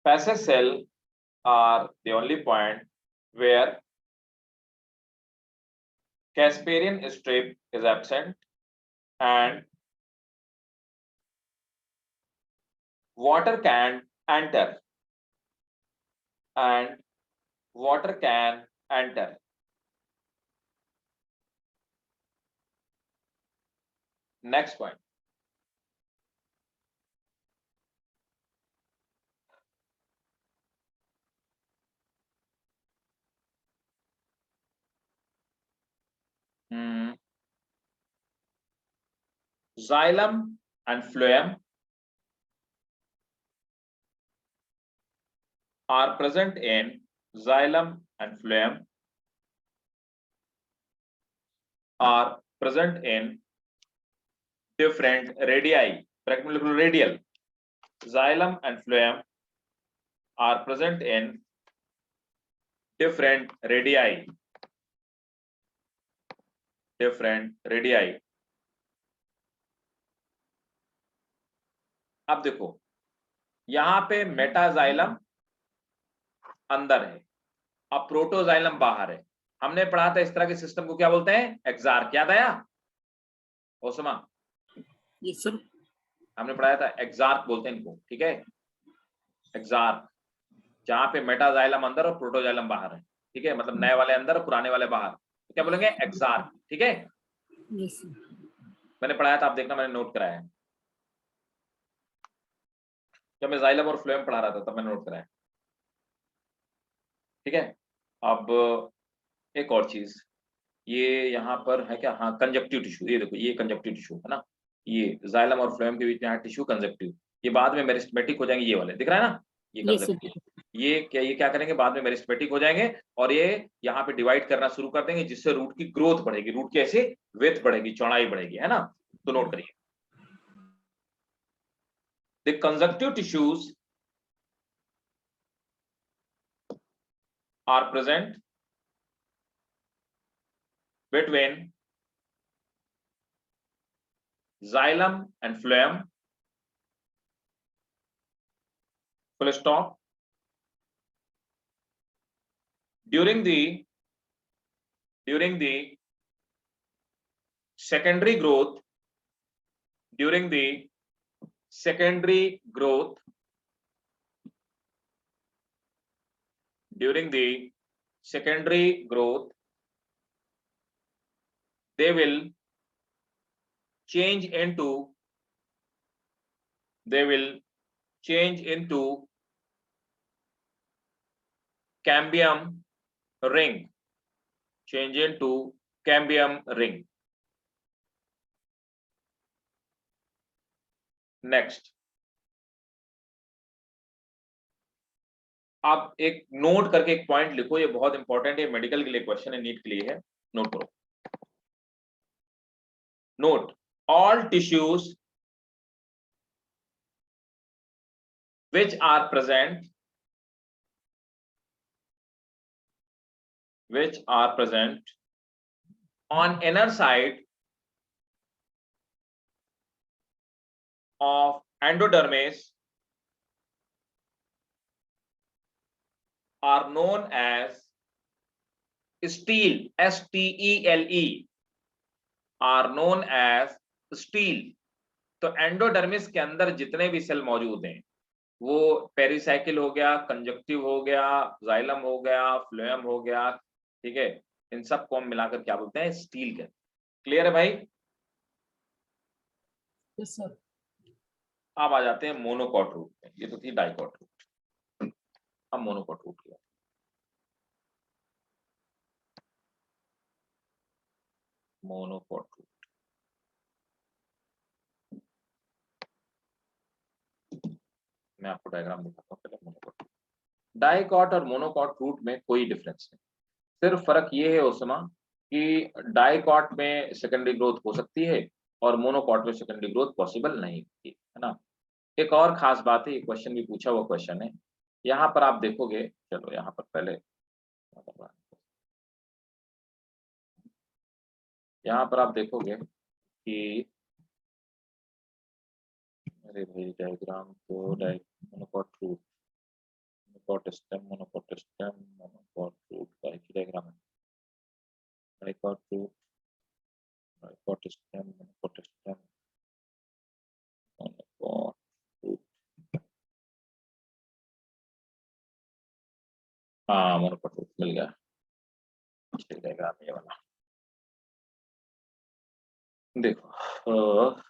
Speaker 1: Passage cell are the only point where Casparian strip is absent and water can enter. Next point. Xylem and phloem are present in xylem and phloem are present in different radii. Radial. Xylem and phloem are present in different radii. अब देखो, यहां पे metaxylem अंदर है, अब protoxylem बाहर है. हमने पढ़ा था इस तरह के सिस्टम को क्या बोलते हैं, एक्सार्क. याद आया ओसमा?
Speaker 2: Yes sir.
Speaker 1: हमने पढ़ाया था एक्सार्क बोलते हैं इनको. ठीक है, एक्सार्क, जहां पे मेटाजाइलम अंदर और प्रोटोजाइलम बाहर है. ठीक है, मतलब नए वाले अंदर और पुराने वाले बाहर, तो क्या बोलेंगे, एक्सार्क. ठीक है,
Speaker 2: यस सर.
Speaker 1: मैंने पढ़ाया था, आप देखना, मैंने नोट कराया है. जब मैं जाइलम और फ्लोएम पढ़ा रहा था तब मैंने नोट कराया. ठीक है, अब एक और चीज, ये यहाँ पर है क्या, हाँ, कंजक्टिव टिश्यू. ये देखो, ये कंजक्टिव टिश्यू है ना, ये जाइलम और फ्लोएम के बीच में टिश्यू कंजक्टिव. ये बाद में मेरिस्टेमेटिक हो जाएंगे, ये वाले दिख रहा है ना, ये कंजक्टिव. ये क्या करेंगे, बाद में मेरिस्टेमेटिक हो जाएंगे और ये यहाँ पे डिवाइड करना शुरू कर देंगे, जिससे रूट की ग्रोथ बढ़ेगी, रूट की ऐसे विड्थ बढ़ेगी, चौड़ाई बढ़ेगी, है ना. तो नोट करिए, the conjunctive tissues are present between xylem and phloem, full stop. During the secondary growth, they will change into cambium ring. Next, आप एक नोट करके एक पॉइंट लिखो, ये बहुत इंपॉर्टेंट है, मेडिकल के लिए क्वेश्चन है, नीट के लिए है. नोट करो. Note, all tissues which are present on inner side of endodermis are known as stele, S-T-E-L-E, are known as stele. तो एंडोडर्मिस के अंदर जितने भी सेल मौजूद हैं वो पेरिसाइकिल हो गया, कंजक्टिव हो गया, जाइलम हो गया, फ्लोएम हो गया, ठीक है, इन सब को हम मिलाकर क्या बोलते हैं, स्टील कहते हैं। क्लियर है भाई?
Speaker 2: Yes sir.
Speaker 1: अब आ जाते हैं मोनोकॉट रूट में। ये तो थी डाइकॉट रूट, अब मोनोकॉट रूट की बात। मोनोकॉट रूट, मैं आपको डायग्राम दिखाता हूँ पहले। मोनोकॉट, डाइकॉट और मोनोकॉट रूट में कोई डिफरेंस नहीं, सिर्फ फर्क ये है ओसामा कि डाइकॉट में सेकेंडरी ग्रोथ हो सकती है और मोनोकॉट में सेकेंडरी ग्रोथ पॉसिबल नहीं होती है ना। एक और खास बात है, ये क्वेश्चन भी पूछा हुआ क्वेश्चन है, यहाँ पर आप देखोगे, चलो यहाँ पर पहले, यहाँ पर आप देखोगे कि, अरे भाई डायग्राम तो monocot root, monocot stem, monocot stem, monocot root का एक ही डायग्राम है। Dicot root, dicot stem, monocot stem, monocot root, हाँ मोनोकॉट रूट मिल गया, ठीक डायग्राम ये वाला। देखो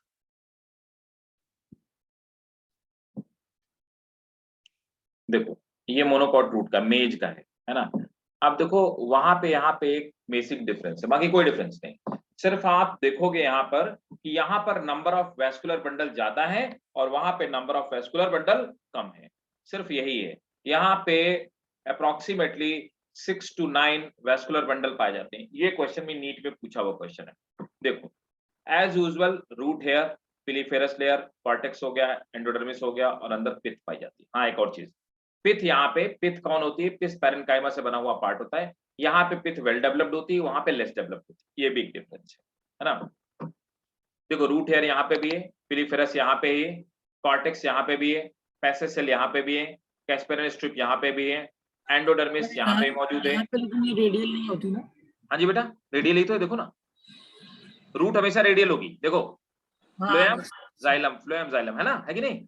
Speaker 1: देखो ये मोनोकॉट रूट का मेज का है ना। अब देखो वहां पे यहाँ पे एक बेसिक डिफरेंस है, बाकी कोई डिफरेंस नहीं। सिर्फ आप देखोगे यहाँ पर कि यहाँ पर नंबर ऑफ वेस्कुलर बंडल ज्यादा है और वहां पे नंबर ऑफ वेस्कुलर बंडल कम है, सिर्फ यही है। यहाँ पे अप्रोक्सीमेटली 6 to 9 वेस्कुलर बंडल पाए जाते हैं। ये क्वेश्चन में नीट में पूछा हुआ क्वेश्चन है। देखो as usual root hair, piliferous layer, cortex हो गया, एंडोडर्मिस हो गया और अंदर पिथ पाई जाती है। हाँ एक और चीज, पिथ, यहाँ पे पिथ कौन होती है, पिथ पैरेन्काइमा से बना हुआ पार्ट होता है। यहाँ पे पिथ वेल डेवलप्ड होती है, वहां पे लेस डेवलप्ड होती है, ये भी एक डिफरेंस है ना। देखो रूट हेयर यहाँ पे भी है, पिलीफेरस यहाँ पे है, कॉर्टेक्स यहाँ पे भी है, पैसेज सेल यहाँ पे भी है, कैस्पेरल स्ट्रिप यहाँ पे भी है, एंडोडर्मिस यहाँ पे मौजूद है।
Speaker 2: यहाँ पे लेकिन ये रेडियल नहीं होती ना।
Speaker 1: हाँ जी बेटा, रेडियल ही तो है, देखो ना, रूट हमेशा रेडियल होगी, देखो
Speaker 2: हाँ
Speaker 1: phloem
Speaker 2: yes
Speaker 1: xylem, phloem xylem, है ना, है कि नहीं।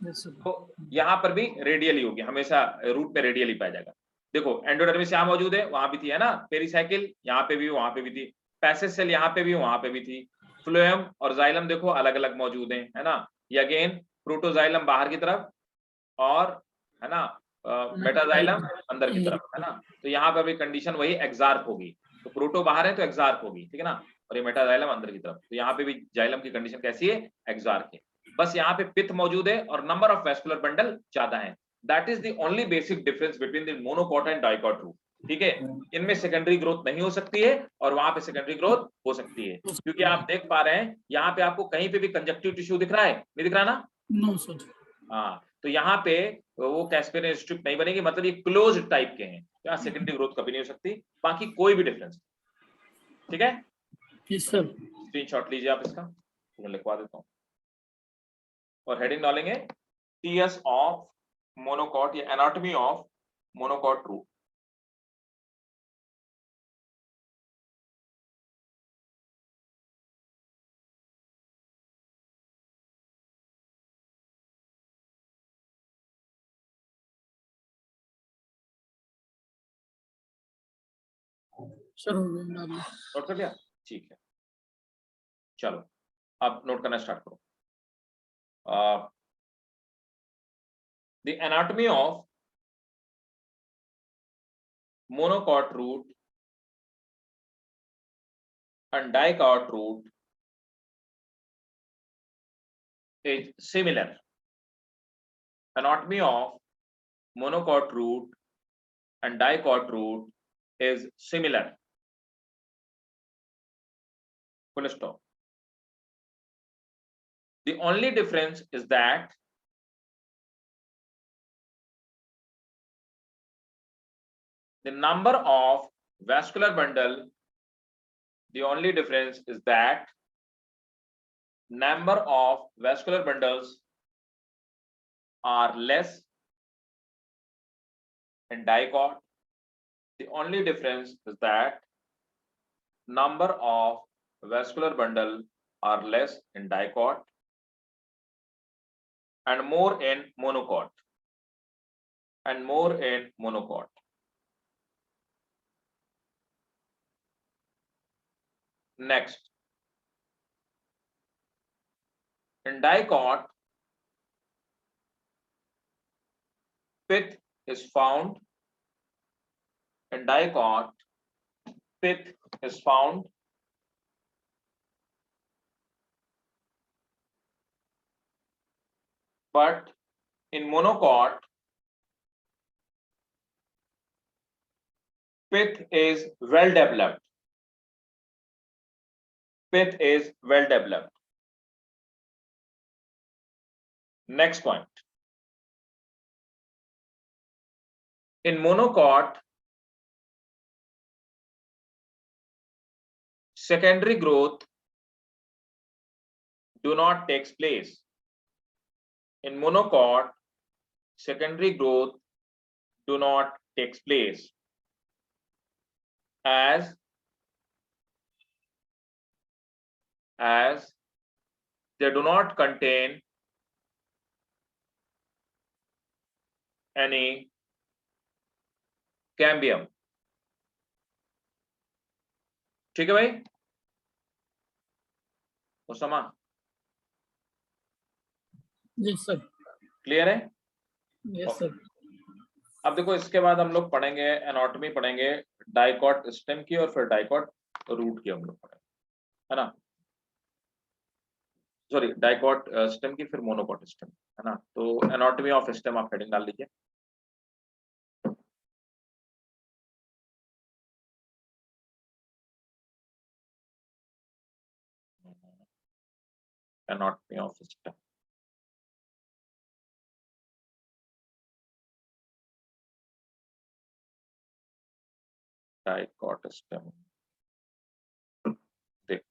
Speaker 2: Yes sir.
Speaker 1: तो यहाँ पर भी रेडियल ही होगी, हमेशा रूट में रेडियल ही पाया जाएगा। देखो एंडोडर्मिस यहाँ मौजूद है, वहां भी थी, है ना, पेरिसाइकिल यहाँ पे भी, वहां पे भी थी, पैसेज सेल यहाँ पे भी, वहां पे भी थी, फ्लोएम और जाइलम देखो अलग अलग मौजूद है ना। ये अगेन प्रोटोजाइलम बाहर की तरफ और, है ना, मेटाजाइलम अंदर की तरफ, है ना। तो यहाँ पर भी कंडीशन वही एक्सार्क होगी, तो प्रोटो बाहर है तो एक्सार्क होगी, ठीक है ना, और ये मेटाजाइलम अंदर की तरफ, तो यहाँ पे भी जाइलम की कंडीशन कैसी है, एक्सार्क है। बस यहाँ पे पिथ मौजूद है और नंबर ऑफ वेस्कुलर बंडल ज्यादा है। That is the only basic difference between the monocot and dicot root, ठीक है। इनमें सेकेंडरी ग्रोथ नहीं हो सकती है और वहां पे सेकेंडरी ग्रोथ हो सकती है, क्योंकि आप देख पा रहे हैं यहाँ पे आपको कहीं पे भी कंजक्टिव टिश्यू दिख रहा है, नहीं दिख रहा ना।
Speaker 2: No sir.
Speaker 1: हाँ, तो यहाँ पे वो कैस्पेरियन स्ट्रिप नहीं बनेगी, मतलब ये क्लोज टाइप के हैं, यहाँ सेकेंडरी ग्रोथ कभी नहीं हो सकती, बाकी कोई भी डिफरेंस, ठीक है।
Speaker 2: Yes sir.
Speaker 1: स्क्रीनशॉट लीजिए आप इसका, मैं लिखवा देता हूँ और हेडिंग डालेंगे टीएस ऑफ मोनोकॉट या anatomy of monocot root.
Speaker 2: Sir हो गया डाल दिया।
Speaker 1: नोट कर लिया, ठीक है, चलो अब नोट करना स्टार्ट करो। The anatomy of monocot root and dicot root is similar. Anatomy of monocot root and dicot root is similar. Full stop. The only difference is that the number of vascular bundle, the only difference is that number of vascular bundles are less in dicot. The only difference is that number of vascular bundle are less in dicot and more in monocot. And more in monocot. Next, in dicot, pith is found. In dicot, pith is found. But in monocot, pith is well developed. Pith is well developed. Next point. In monocot, secondary growth do not takes place. In monocot, secondary growth do not takes place, as they do not contain any cambium. ठीक है भाई, Usama
Speaker 2: yes sir.
Speaker 1: Clear है?
Speaker 2: Yes sir.
Speaker 1: अब देखो, इसके बाद हम लोग पढ़ेंगे एनाटॉमी, पढ़ेंगे डाइकॉट स्टेम की और फिर डाइकॉट रूट की हम लोग पढ़ेंगे, है ना? सॉरी, डाइकॉट स्टेम की, फिर मोनोकॉट स्टेम, है ना? तो एनाटॉमी ऑफ स्टेम आप हेडिंग डाल लीजिए। Anatomy of stem, dicot stem. देख,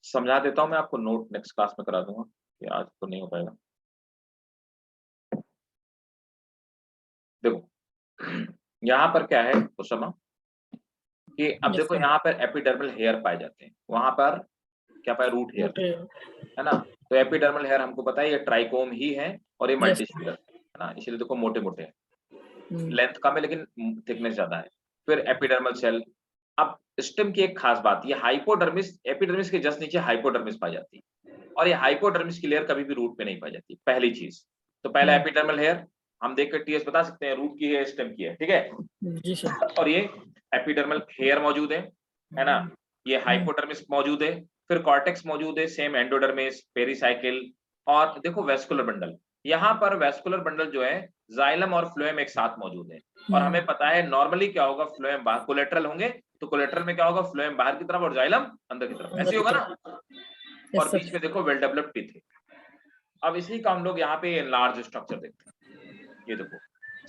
Speaker 1: समझा देता हूं मैं आपको, नोट नेक्स्ट क्लास में करा दूंगा, कि आज तो नहीं हो पाएगा। देखो यहाँ पर क्या है उसामा, कि अब देखो यहाँ पर एपिडर्मल हेयर पाए जाते हैं, वहां पर क्या पाए? रूट हेयर, है ना? तो एपिडर्मल हेयर हमको पता है ये ट्राइकोम ही है और ये मल्टीसेलुलर, है ना? इसलिए देखो मोटे मोटे हैं, लेंथ कम है लेकिन थिकनेस ज्यादा है। फिर एपिडर्मल सेल। अब स्टेम की एक खास बात, ये हाइपोडर्मिस, एपिडर्मिस के जस्ट नीचे हाइपोडर्मिस पाई जाती है, और ये हाइपोडर्मिस की लेयर कभी भी रूट पे नहीं पाई जाती, पहली चीज। तो पहला एपिडर्मल हेयर हम देख कर टीएस बता सकते हैं रूट की है स्टेम की है, ठीक है
Speaker 2: जी सर।
Speaker 1: और ये एपिडर्मल हेयर मौजूद है ना? ये हाइपोडर्मिस मौजूद है, फिर कॉर्टेक्स मौजूद है, सेम एंडोडर्मिस, पेरिसाइकिल, और देखो वेस्कुलर बंडल। यहाँ पर वेस्कुलर बंडल जो है जाइलम और फ्लोएम एक साथ मौजूद है, और हमें पता है नॉर्मली क्या होगा, फ्लोएम बाहर, कोलेटरल होंगे, तो कोलेटरल में क्या होगा, फ्लोएम बाहर की तरफ और जाइलम अंदर की तरफ, ऐसे होगा ना? और बीच में देखो वेल डेवलप्ड टीथ है। अब इसी का हम लोग यहाँ पे लार्ज स्ट्रक्चर देखते हैं, ये देखो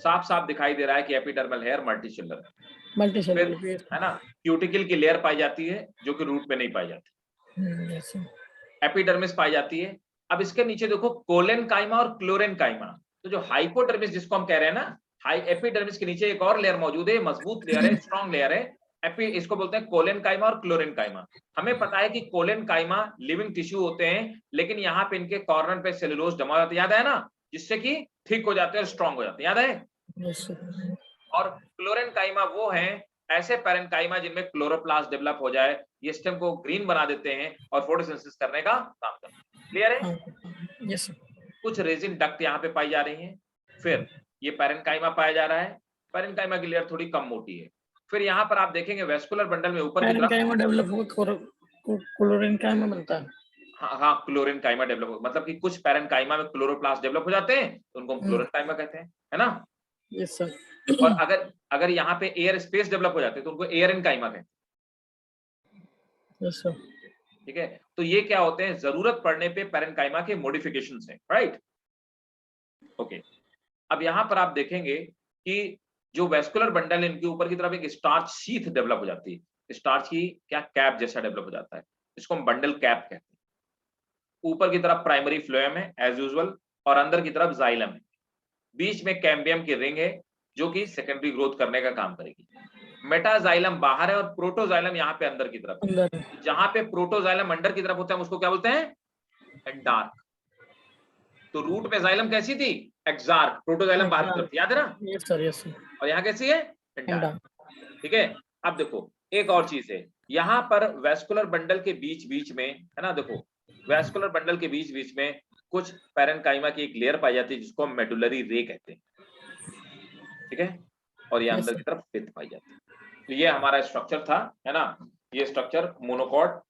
Speaker 1: साफ साफ दिखाई दे रहा है कि एपिडर्मल हेयर मल्टीसेलुलर है, है ना? क्यूटिकल की लेयर पाई जाती है जो कि रूट पे नहीं पाई जाती, एपिडर्मिस पाई जाती है। अब इसके नीचे देखो कोलेन काइमा और क्लोरेन काइमा। तो जो हाइपोडर्मिस जिसको हम कह रहे हैं ना, हाई एपिडर्मिस के नीचे एक और लेयर मौजूद है, मजबूत लेयर है, स्ट्रॉन्ग लेयर है, इसको बोलते हैं कोलेन काइमा और क्लोरेन काइमा। हमें पता है कि कोलेन काइमा लिविंग टिश्यू होते हैं, लेकिन यहाँ पे इनके कॉर्नर पे सेलुलोज जमा हो जाता है, याद है ना? जिससे कि थिक हो जाते हैं, स्ट्रॉन्ग हो जाते हैं, याद है? और क्लोरेन काइमा वो हैं ऐसे पैरेन्काइमा जिनमें क्लोरोप्लास्ट डेवलप हो जाए, ये स्टेम को ग्रीन बना देते हैं और फोटोसिंथेसिस करने का काम करते हैं। क्लियर है?
Speaker 2: यस।
Speaker 1: कुछ रेजिन डक्ट यहाँ पे पाई जा रही हैं। फिर ये पैरेन्काइमा पाया जा रहा है, पैरेन्काइमा की लेयर थोड़ी कम मोटी है। फिर यहाँ पर आप देखेंगे वेस्कुलर बंडल में ऊपर की तरफ
Speaker 2: पैरेन्काइमा डेवलप होगा, क्लोरेन्काइमा बनता है।
Speaker 1: हाँ, क्लोरेन्काइमा डेवलप हो, मतलब कि कुछ पैरेन्काइमा में क्लोरोप्लास्ट डेवलप हो जाते हैं, तो उनको हम क्लोरेन्काइमा कहते हैं, है ना?
Speaker 2: Yes sir.
Speaker 1: और अगर यहाँ पे एयर स्पेस डेवलप हो जाते हैं तो उनको एयर एनकाइमा कहते हैं।
Speaker 2: Yes sir.
Speaker 1: ठीक है, तो ये क्या होते हैं, जरूरत पड़ने पे पैरेन्काइमा के मॉडिफिकेशंस हैं, राइट? ओके, अब यहाँ पर आप देखेंगे कि जो वेस्कुलर बंडल है, इनके ऊपर की तरफ एक स्टार्च शीथ डेवलप हो जाती है, स्टार्च की क्या कैप जैसा डेवलप हो जाता है, इसको हम बंडल कैप कहते हैं। ऊपर की तरफ प्राइमरी फ्लोएम है एज यूजुअल, और अंदर की तरफ जाइलम है, बीच में कैम्बियम की रिंग है जो कि सेकेंडरी ग्रोथ करने का काम करेगी। मेटाजाइलम बाहर है और प्रोटोजाइलम यहाँ पे अंदर की तरफ है। जहां पे प्रोटोजाइलम अंदर की तरफ होता है उसको क्या बोलते हैं? And dark. तो रूट में जाइलम कैसी थी? एक्सार्क, प्रोटोजाइलम बाहर की तरफ थी, याद है ना?
Speaker 2: Yes sir, yes sir.
Speaker 1: और यहाँ कैसी है?
Speaker 2: And
Speaker 1: dark. ठीक है। अब देखो एक और चीज है, यहाँ पर वेस्कुलर बंडल के बीच बीच में, है ना, देखो वेस्कुलर बंडल के बीच बीच में कुछ पैरेन्काइमा की एक लेयर पाई जाती है जिसको हम मेडुलरी रे कहते हैं। ठीक है। और ये
Speaker 2: यस
Speaker 1: अंदर
Speaker 2: सर।
Speaker 1: की तरफ पित्त पाई जाती है। तो ये हमारा स्ट्रक्चर था, है ना। ये स्ट्रक्चर मोनोकॉट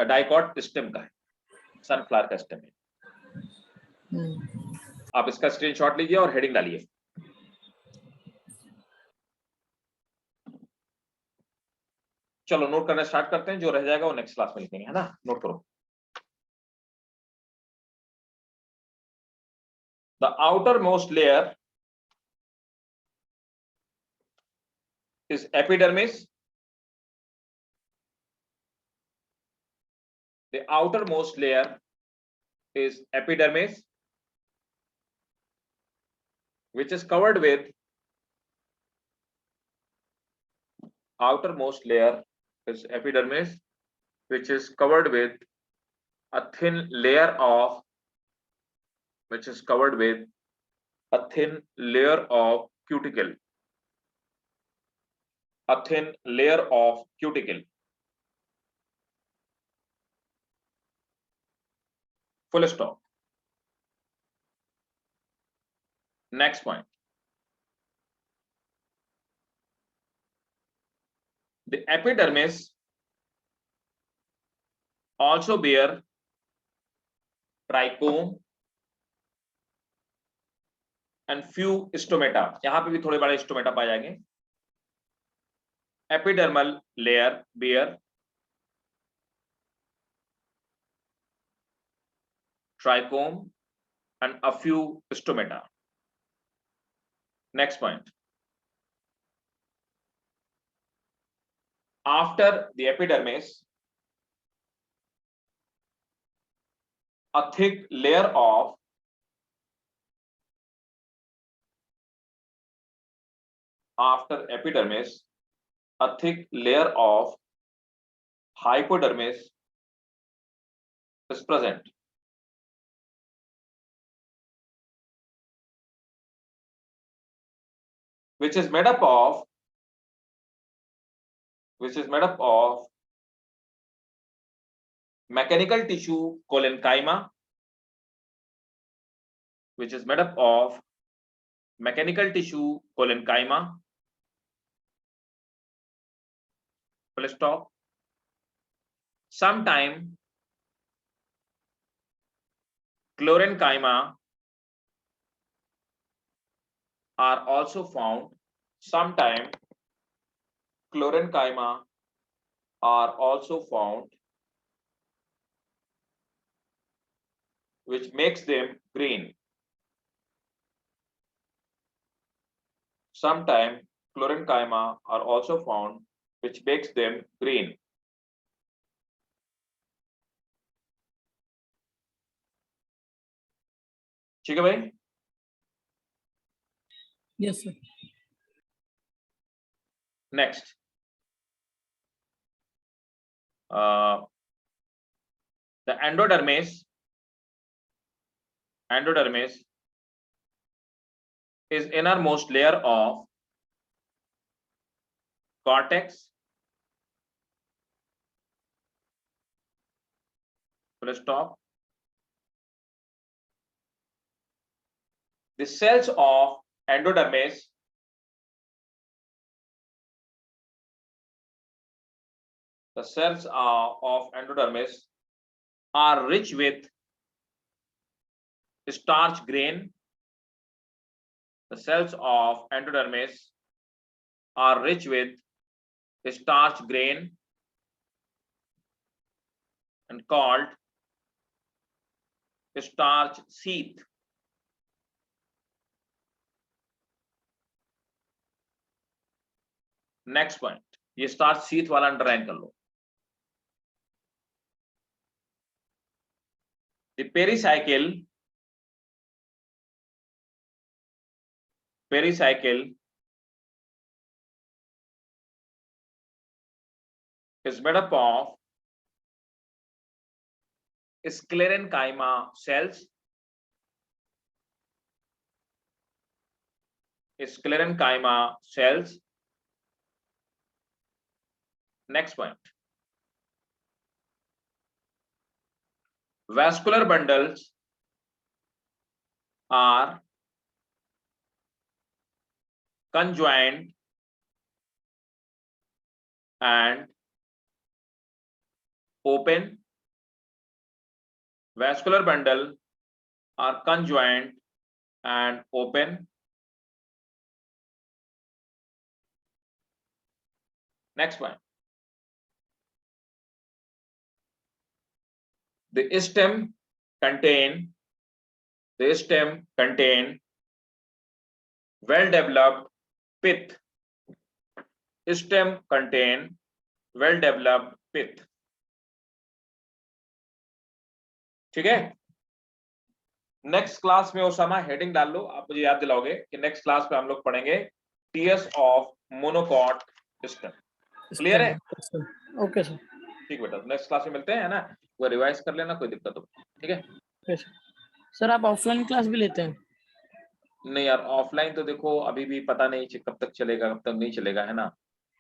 Speaker 1: डाइकॉट स्टेम का है, सनफ्लावर का स्टेम है। आप इसका स्क्रीनशॉट लीजिए और हेडिंग डालिए। चलो नोट करना स्टार्ट करते हैं, जो रह जाएगा वो नेक्स्ट क्लास में लिखेंगे, है ना। नोट करो। The outer most layer is epidermis. The outermost layer is epidermis, which is covered with outermost layer is epidermis, which is covered with a thin layer of cuticle. A thin layer of cuticle. Full stop. Next point. The epidermis also bear trichome and few stomata. यहां पे भी थोड़े बड़े stomata पाए जाएंगे। Epidermal layer bear trichome and a few stomata. Next point. After the epidermis, a thick layer of hypodermis is present, which is made up of mechanical tissue collenchyma, full stop. Sometime chlorenchyma are also found. Which makes them green. Sometime chlorenchyma are also found, which makes them green. ठीक है भाई?
Speaker 2: Yes sir.
Speaker 1: Next. The endodermis is innermost layer of cortex, full stop. The cells of endodermis are rich with starch grain. The cells of endodermis are rich with starch grain and called starch sheath. Next point, ये starch sheath वाला underline कर लो। The pericycle is made up of sclerenchyma cells, sclerenchyma cells. Next point, vascular bundles are conjoined and open. Vascular bundle are conjoined and open. Next one, the stem contain well developed pith. Stem contain well developed pith. ठीक है, next class में Osama heading डाल लो, आप मुझे याद दिलाओगे कि next class में हम लोग पढ़ेंगे TS of monocot stem. Clear है?
Speaker 2: Okay sir.
Speaker 1: ठीक बेटा, नेक्स्ट क्लास में मिलते हैं, है ना? वो रिवाइज कर लेना, कोई दिक्कत हो, ठीक है?
Speaker 2: ओके सर, आप ऑफलाइन क्लास भी लेते हैं?
Speaker 1: नहीं यार, ऑफलाइन तो देखो अभी भी पता नहीं कब तक चलेगा, कब तक नहीं चलेगा, है ना?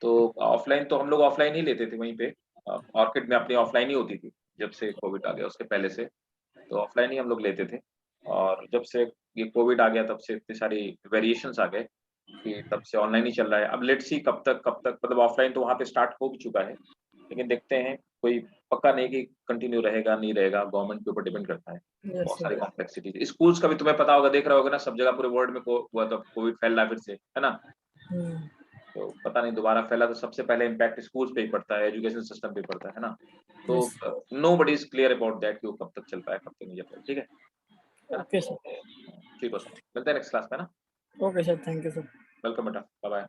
Speaker 1: तो ऑफलाइन तो हम लोग ऑफलाइन ही लेते थे, वहीं पे ऑर्किड में अपनी ऑफलाइन ही होती थी जब से कोविड आ गया, उसके पहले से तो ऑफलाइन ही हम लोग लेते थे। और जब से ये कोविड आ गया तब से इतनी सारी वेरिएशंस आ गए कि तब से ऑनलाइन ही चल रहा है। अब लेट्स सी कब तक मतलब ऑफलाइन तो वहाँ पे स्टार्ट हो भी चुका है, लेकिन देखते हैं, कोई पक्का नहीं कि कंटिन्यू रहेगा नहीं रहेगा, गवर्नमेंट के ऊपर डिपेंड करता है। बहुत सारी कॉम्प्लेक्सिटी, स्कूल्स का भी तुम्हें पता होगा, देख रहे होगे ना, सब जगह पूरे वर्ल्ड में कोविड फैल रहा है फिर से, है ना? तो पता नहीं दोबारा फैला तो सबसे पहले इम्पैक्ट स्कूल्स पे ही पड़ता है, एजुकेशन सिस्टम पे पड़ता है ना? तो nobody is clear about that कि वो कब तक चलता है, कब तक नहीं चलता है, ठीक है?
Speaker 2: ओके सर,
Speaker 1: ठीक है सर, मिलते हैं नेक्स्ट क्लास में ना।
Speaker 2: Okay sir, thank you sir,
Speaker 1: welcome बेटा, बाय बाय।